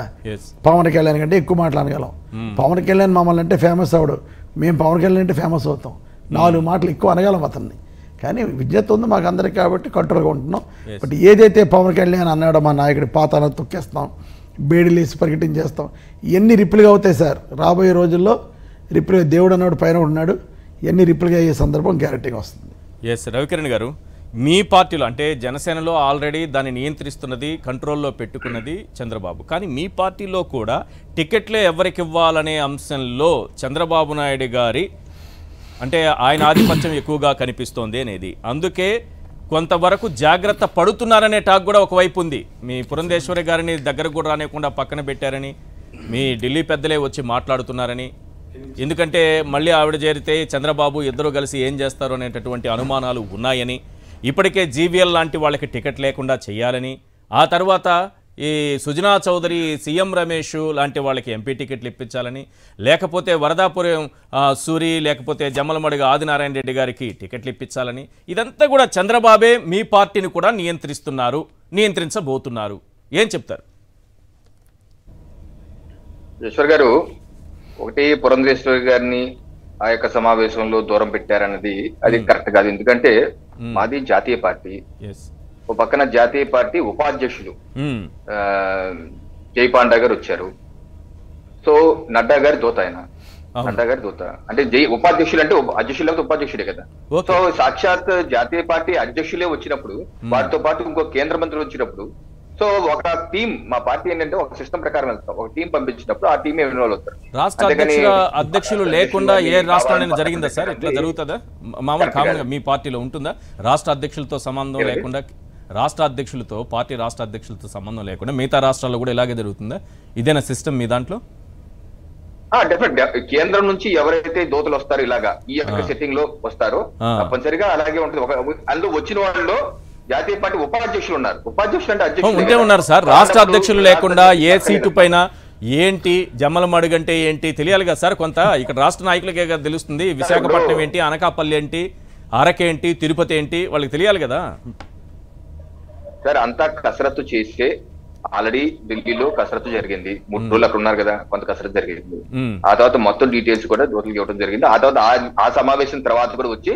పవన్ కళ్యాణ్ కంటే ఎక్కువ మాట్లాడగలం. పవన్ కళ్యాణ్ మమ్మల్ని అంటే ఫేమస్ అవడు, మేము పవన్ కళ్యాణ్ అంటే ఫేమస్ అవుతాం. 4 మాటలు ఎక్కువ అనగలం అతన్ని. కానీ విజ్ఞత ఉంది మాకు అందరికీ కాబట్టి కంట్రోల్గా ఉంటున్నాం. బట్ ఏదైతే పవన్ కళ్యాణ్ అన్నాడో మా నాయకుడి పాతాలను తొక్కేస్తాం, బేడీలేసి పరిగెట్టించేస్తాం, ఇవన్నీ రిప్లీగా అవుతాయి సార్. రాబోయే రోజుల్లో రిప్లీ, దేవుడు అన్నాడు పైన ఉన్నాడు, ఇవన్నీ రిప్లీగా అయ్యే సందర్భం గ్యారెంటీగా వస్తుంది. ఎస్ రవికిరణ్ గారు, మీ పార్టీలో అంటే జనసేనలో ఆల్రెడీ దాన్ని నియంత్రిస్తున్నది, కంట్రోల్లో పెట్టుకున్నది చంద్రబాబు. కానీ మీ పార్టీలో కూడా టికెట్లే ఎవరికి ఇవ్వాలనే అంశంలో చంద్రబాబు నాయుడు గారి అంటే ఆయన ఆధిపత్యం ఎక్కువగా కనిపిస్తోంది అనేది, అందుకే కొంతవరకు జాగ్రత్త పడుతున్నారనే టాక్ కూడా ఒకవైపు ఉంది. మీ పురంధేశ్వరి గారిని దగ్గరకు కూడా రానివ్వకుండా పక్కన పెట్టారని, మీ ఢిల్లీ పెద్దలే వచ్చి మాట్లాడుతున్నారని, ఎందుకంటే మళ్ళీ ఆవిడ చేరితే చంద్రబాబు ఇద్దరు కలిసి ఏం చేస్తారు అనేటటువంటి అనుమానాలు ఉన్నాయని, ఇప్పటికే జీవీఎల్ లాంటి వాళ్ళకి టికెట్ లేకుండా చేయాలని, ఆ తర్వాత ఈ సుజనా చౌదరి, సీఎం రమేష్ లాంటి వాళ్ళకి ఎంపీ టికెట్లు ఇప్పించాలని, లేకపోతే వరదాపురం సూరి, లేకపోతే జమ్మలమడుగు ఆదినారాయణ రెడ్డి గారికి టికెట్లు ఇప్పించాలని, ఇదంతా కూడా చంద్రబాబే మీ పార్టీని కూడా నియంత్రించబోతున్నారు. ఏం చెప్తారు? ఈశ్వర్ గారు, ఒకటి పురంధేశ్వరి గారిని ఆ యొక్క సమావేశంలో దూరం పెట్టారన్నది అది కరెక్ట్ కాదు. ఎందుకంటే మాది జాతీయ పార్టీ, ఒక పక్కన జాతీయ పార్టీ ఉపాధ్యక్షులు జైపాండా గారు వచ్చారు. సో నడ్డా గారి దూత, నడ్డా గారి దూత అంటే ఉపాధ్యక్షులు అంటే అధ్యక్షులు లేకపోతే ఉపాధ్యక్షుడే కదా. సో సాక్షాత్ జాతీయ పార్టీ అధ్యక్షులే వచ్చినప్పుడు, వారితో పాటు ఇంకో కేంద్ర మంత్రి వచ్చినప్పుడు, సో ఒక టీం, మా పార్టీ ఏంటంటే ఒక సిస్టమ్ ప్రకారం వెళ్తాం, ఒక టీం పంపించినప్పుడు ఆ టీం ఇన్వాల్వ్ అవుతారు. రాష్ట్ర అధ్యక్షులు లేకుండా ఏ రాష్ట్రాన్ని జరిగిందా సార్? ఇట్లా జరుగుతుందా? మామూలు కామన్గా మీ పార్టీలో ఉంటుందా? రాష్ట్ర అధ్యక్షులతో సంబంధం లేకుండా, రాష్ట్ర అధ్యక్షులతో, పార్టీ రాష్ట్ర అధ్యక్షులతో సంబంధం లేకుండా మిగతా రాష్ట్రాల్లో కూడా ఇలాగే జరుగుతుందా? ఇదేనా సిస్టమ్ మీ దాంట్లో? డెఫినెట్ కేంద్రం నుంచి ఎవరైతే దోతలు వస్తారో ఇలాగా ఈ యొక్క సెట్టింగ్ లో వస్తారో తప్పనిసరిగా అలాగే ఉంటుంది. అందులో వచ్చిన వాళ్ళు జాతీయ పార్టీ ఉపాధ్యక్షులు ఉన్నారు. ఉపాధ్యక్షులు అంటే అధ్యక్షులు ఉన్నారు సార్. రాష్ట్ర అధ్యక్షులు లేకుండా ఏ సీటు పైన ఏంటి, జమ్మలమడుగు అంటే ఏంటి తెలియాలి కదా సార్. కొంత ఇక్కడ రాష్ట్ర నాయకులకే కదా తెలుస్తుంది. విశాఖపట్నం ఏంటి, అనకాపల్లి ఏంటి, అరకేంటి, తిరుపతి ఏంటి, వాళ్ళకి తెలియాలి కదా సార్. అంతా కసరత్తు చేస్తే ఆల్రెడీ ఢిల్లీలో కసరత్తు జరిగింది, 3 రోజులు అక్కడ ఉన్నారు కదా, కొంత కసరత్తు జరిగింది. ఆ తర్వాత మొత్తం డీటెయిల్స్ కూడా దోతలకు ఇవ్వడం జరిగింది. ఆ తర్వాత ఆ సమావేశం తర్వాత కూడా వచ్చి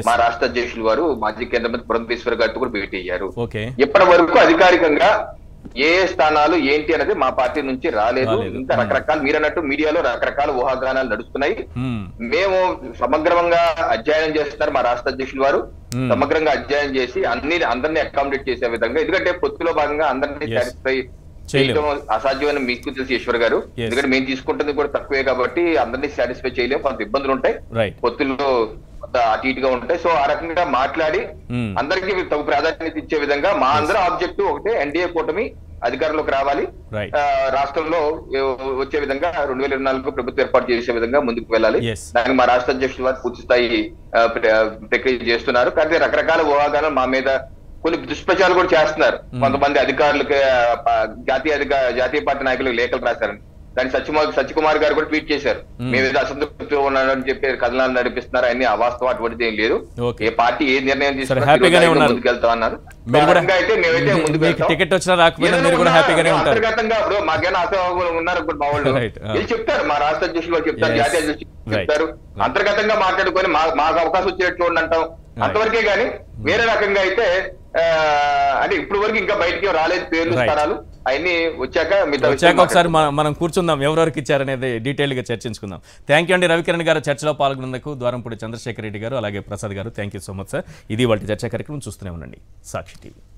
మా రాష్ట్ర అధ్యక్షులు వారు మాజీ కేంద్ర మంత్రి పురంధేశ్వరి గారితో కూడా భేటీ అయ్యారు. ఇప్పటి వరకు అధికారికంగా ఏ స్థానాలు ఏంటి అనేది మా పార్టీ నుంచి రాలేదు. ఇంకా రకరకాల, మీరు అన్నట్టు మీడియాలో రకరకాల ఊహాగానాలు నడుస్తున్నాయి. మేము సమగ్రంగా అధ్యయనం చేస్తున్నారు మా రాష్ట్ర అధ్యక్షులు వారు, సమగ్రంగా అధ్యయనం చేసి అందరినీ అకామిడేట్ చేసే విధంగా, ఎందుకంటే పొత్తులో భాగంగా అందరినీ సాటిస్ఫై చేయడం అసాధ్యమైన మీకు తెలిసి ఈశ్వర్ గారు, ఎందుకంటే మేము తీసుకుంటుంది కూడా తక్కువే కాబట్టి అందరినీ సాటిస్ఫై చేయలేము, కొంత ఇబ్బందులు ఉంటాయి, పొత్తుల్లో అటు ఇటుగా ఉంటాయి. సో ఆ రకంగా మాట్లాడి అందరికీ తగు ప్రాధాన్యత ఇచ్చే విధంగా మా అందరూ ఆబ్జెక్టివ్ ఒకటే, ఎన్డీఏ కూటమి అధికారంలోకి రావాలి, Right. రాష్ట్రంలో వచ్చే విధంగా 2024 ప్రభుత్వం ఏర్పాటు చేసే విధంగా ముందుకు వెళ్ళాలి. Yes. దానికి మా రాష్ట్ర అధ్యక్షులు వారు పూర్తి స్థాయి ప్రక్రియ చేస్తున్నారు. కానీ రకరకాల ఊహాగానాలు మా మీద కొన్ని దుష్ప్రచారాలు కూడా చేస్తున్నారు. కొంతమంది అధికారులకు జాతీయ పార్టీ నాయకులకు లేఖలు రాశారని, దాని సత్యకుమార్ గారు కూడా ట్వీట్ చేశారు. మేము ఏదో అసంతృప్తితో ఉన్నారని చెప్పి కథనాలు నడిపిస్తున్నారు. అన్ని అవాస్తవం, అటువంటిది ఏం లేదు. ఏ పార్టీ ఏ నిర్ణయం తీసుకున్నా ముందుకు వెళ్తా అన్నారు. అయితే మేమైతే ముందుకు వెళ్తాం. టికెట్ వచ్చినా రాకపోయినా మీరు కూడా హ్యాపీగానే ఉంటారు. అంతర్గతంగా ఇప్పుడు మాకేనా ఆశావాహులు ఉన్నారు మా వాళ్ళు, వీళ్ళు చెప్తారు, మా రాష్ట్ర అధ్యక్షులు చెప్తారు, జాతీయ అధ్యక్షులు చెప్తారు. అంతర్గతంగా మాట్లాడుకొని మాకు అవకాశం వచ్చేట్టు చూడండి అంటాం, అంతవరకే. గానీ వేరే రకంగా అయితే అంటే ఇప్పుడు వరకు ఇంకా బయటికి రాలేదు పేర్లు, స్థానాలు అవన్నీ వచ్చాక ఒకసారి మనం కూర్చుందాం, ఎవరెవరికి ఇచ్చారనేది డీటెయిల్ గా చర్చించుకుందాం. థ్యాంక్ యూ అండి రవికిరణ్ గారు, చర్చలో పాల్గొన్నందుకు. ద్వారంపూడి చంద్రశేఖర్ రెడ్డి గారు, అలాగే ప్రసాద్ గారు, thank you so much sir. ఇది వాళ్ళ చర్చా కార్యక్రమం. చూస్తూనే ఉండండి సాక్షి టీవీ.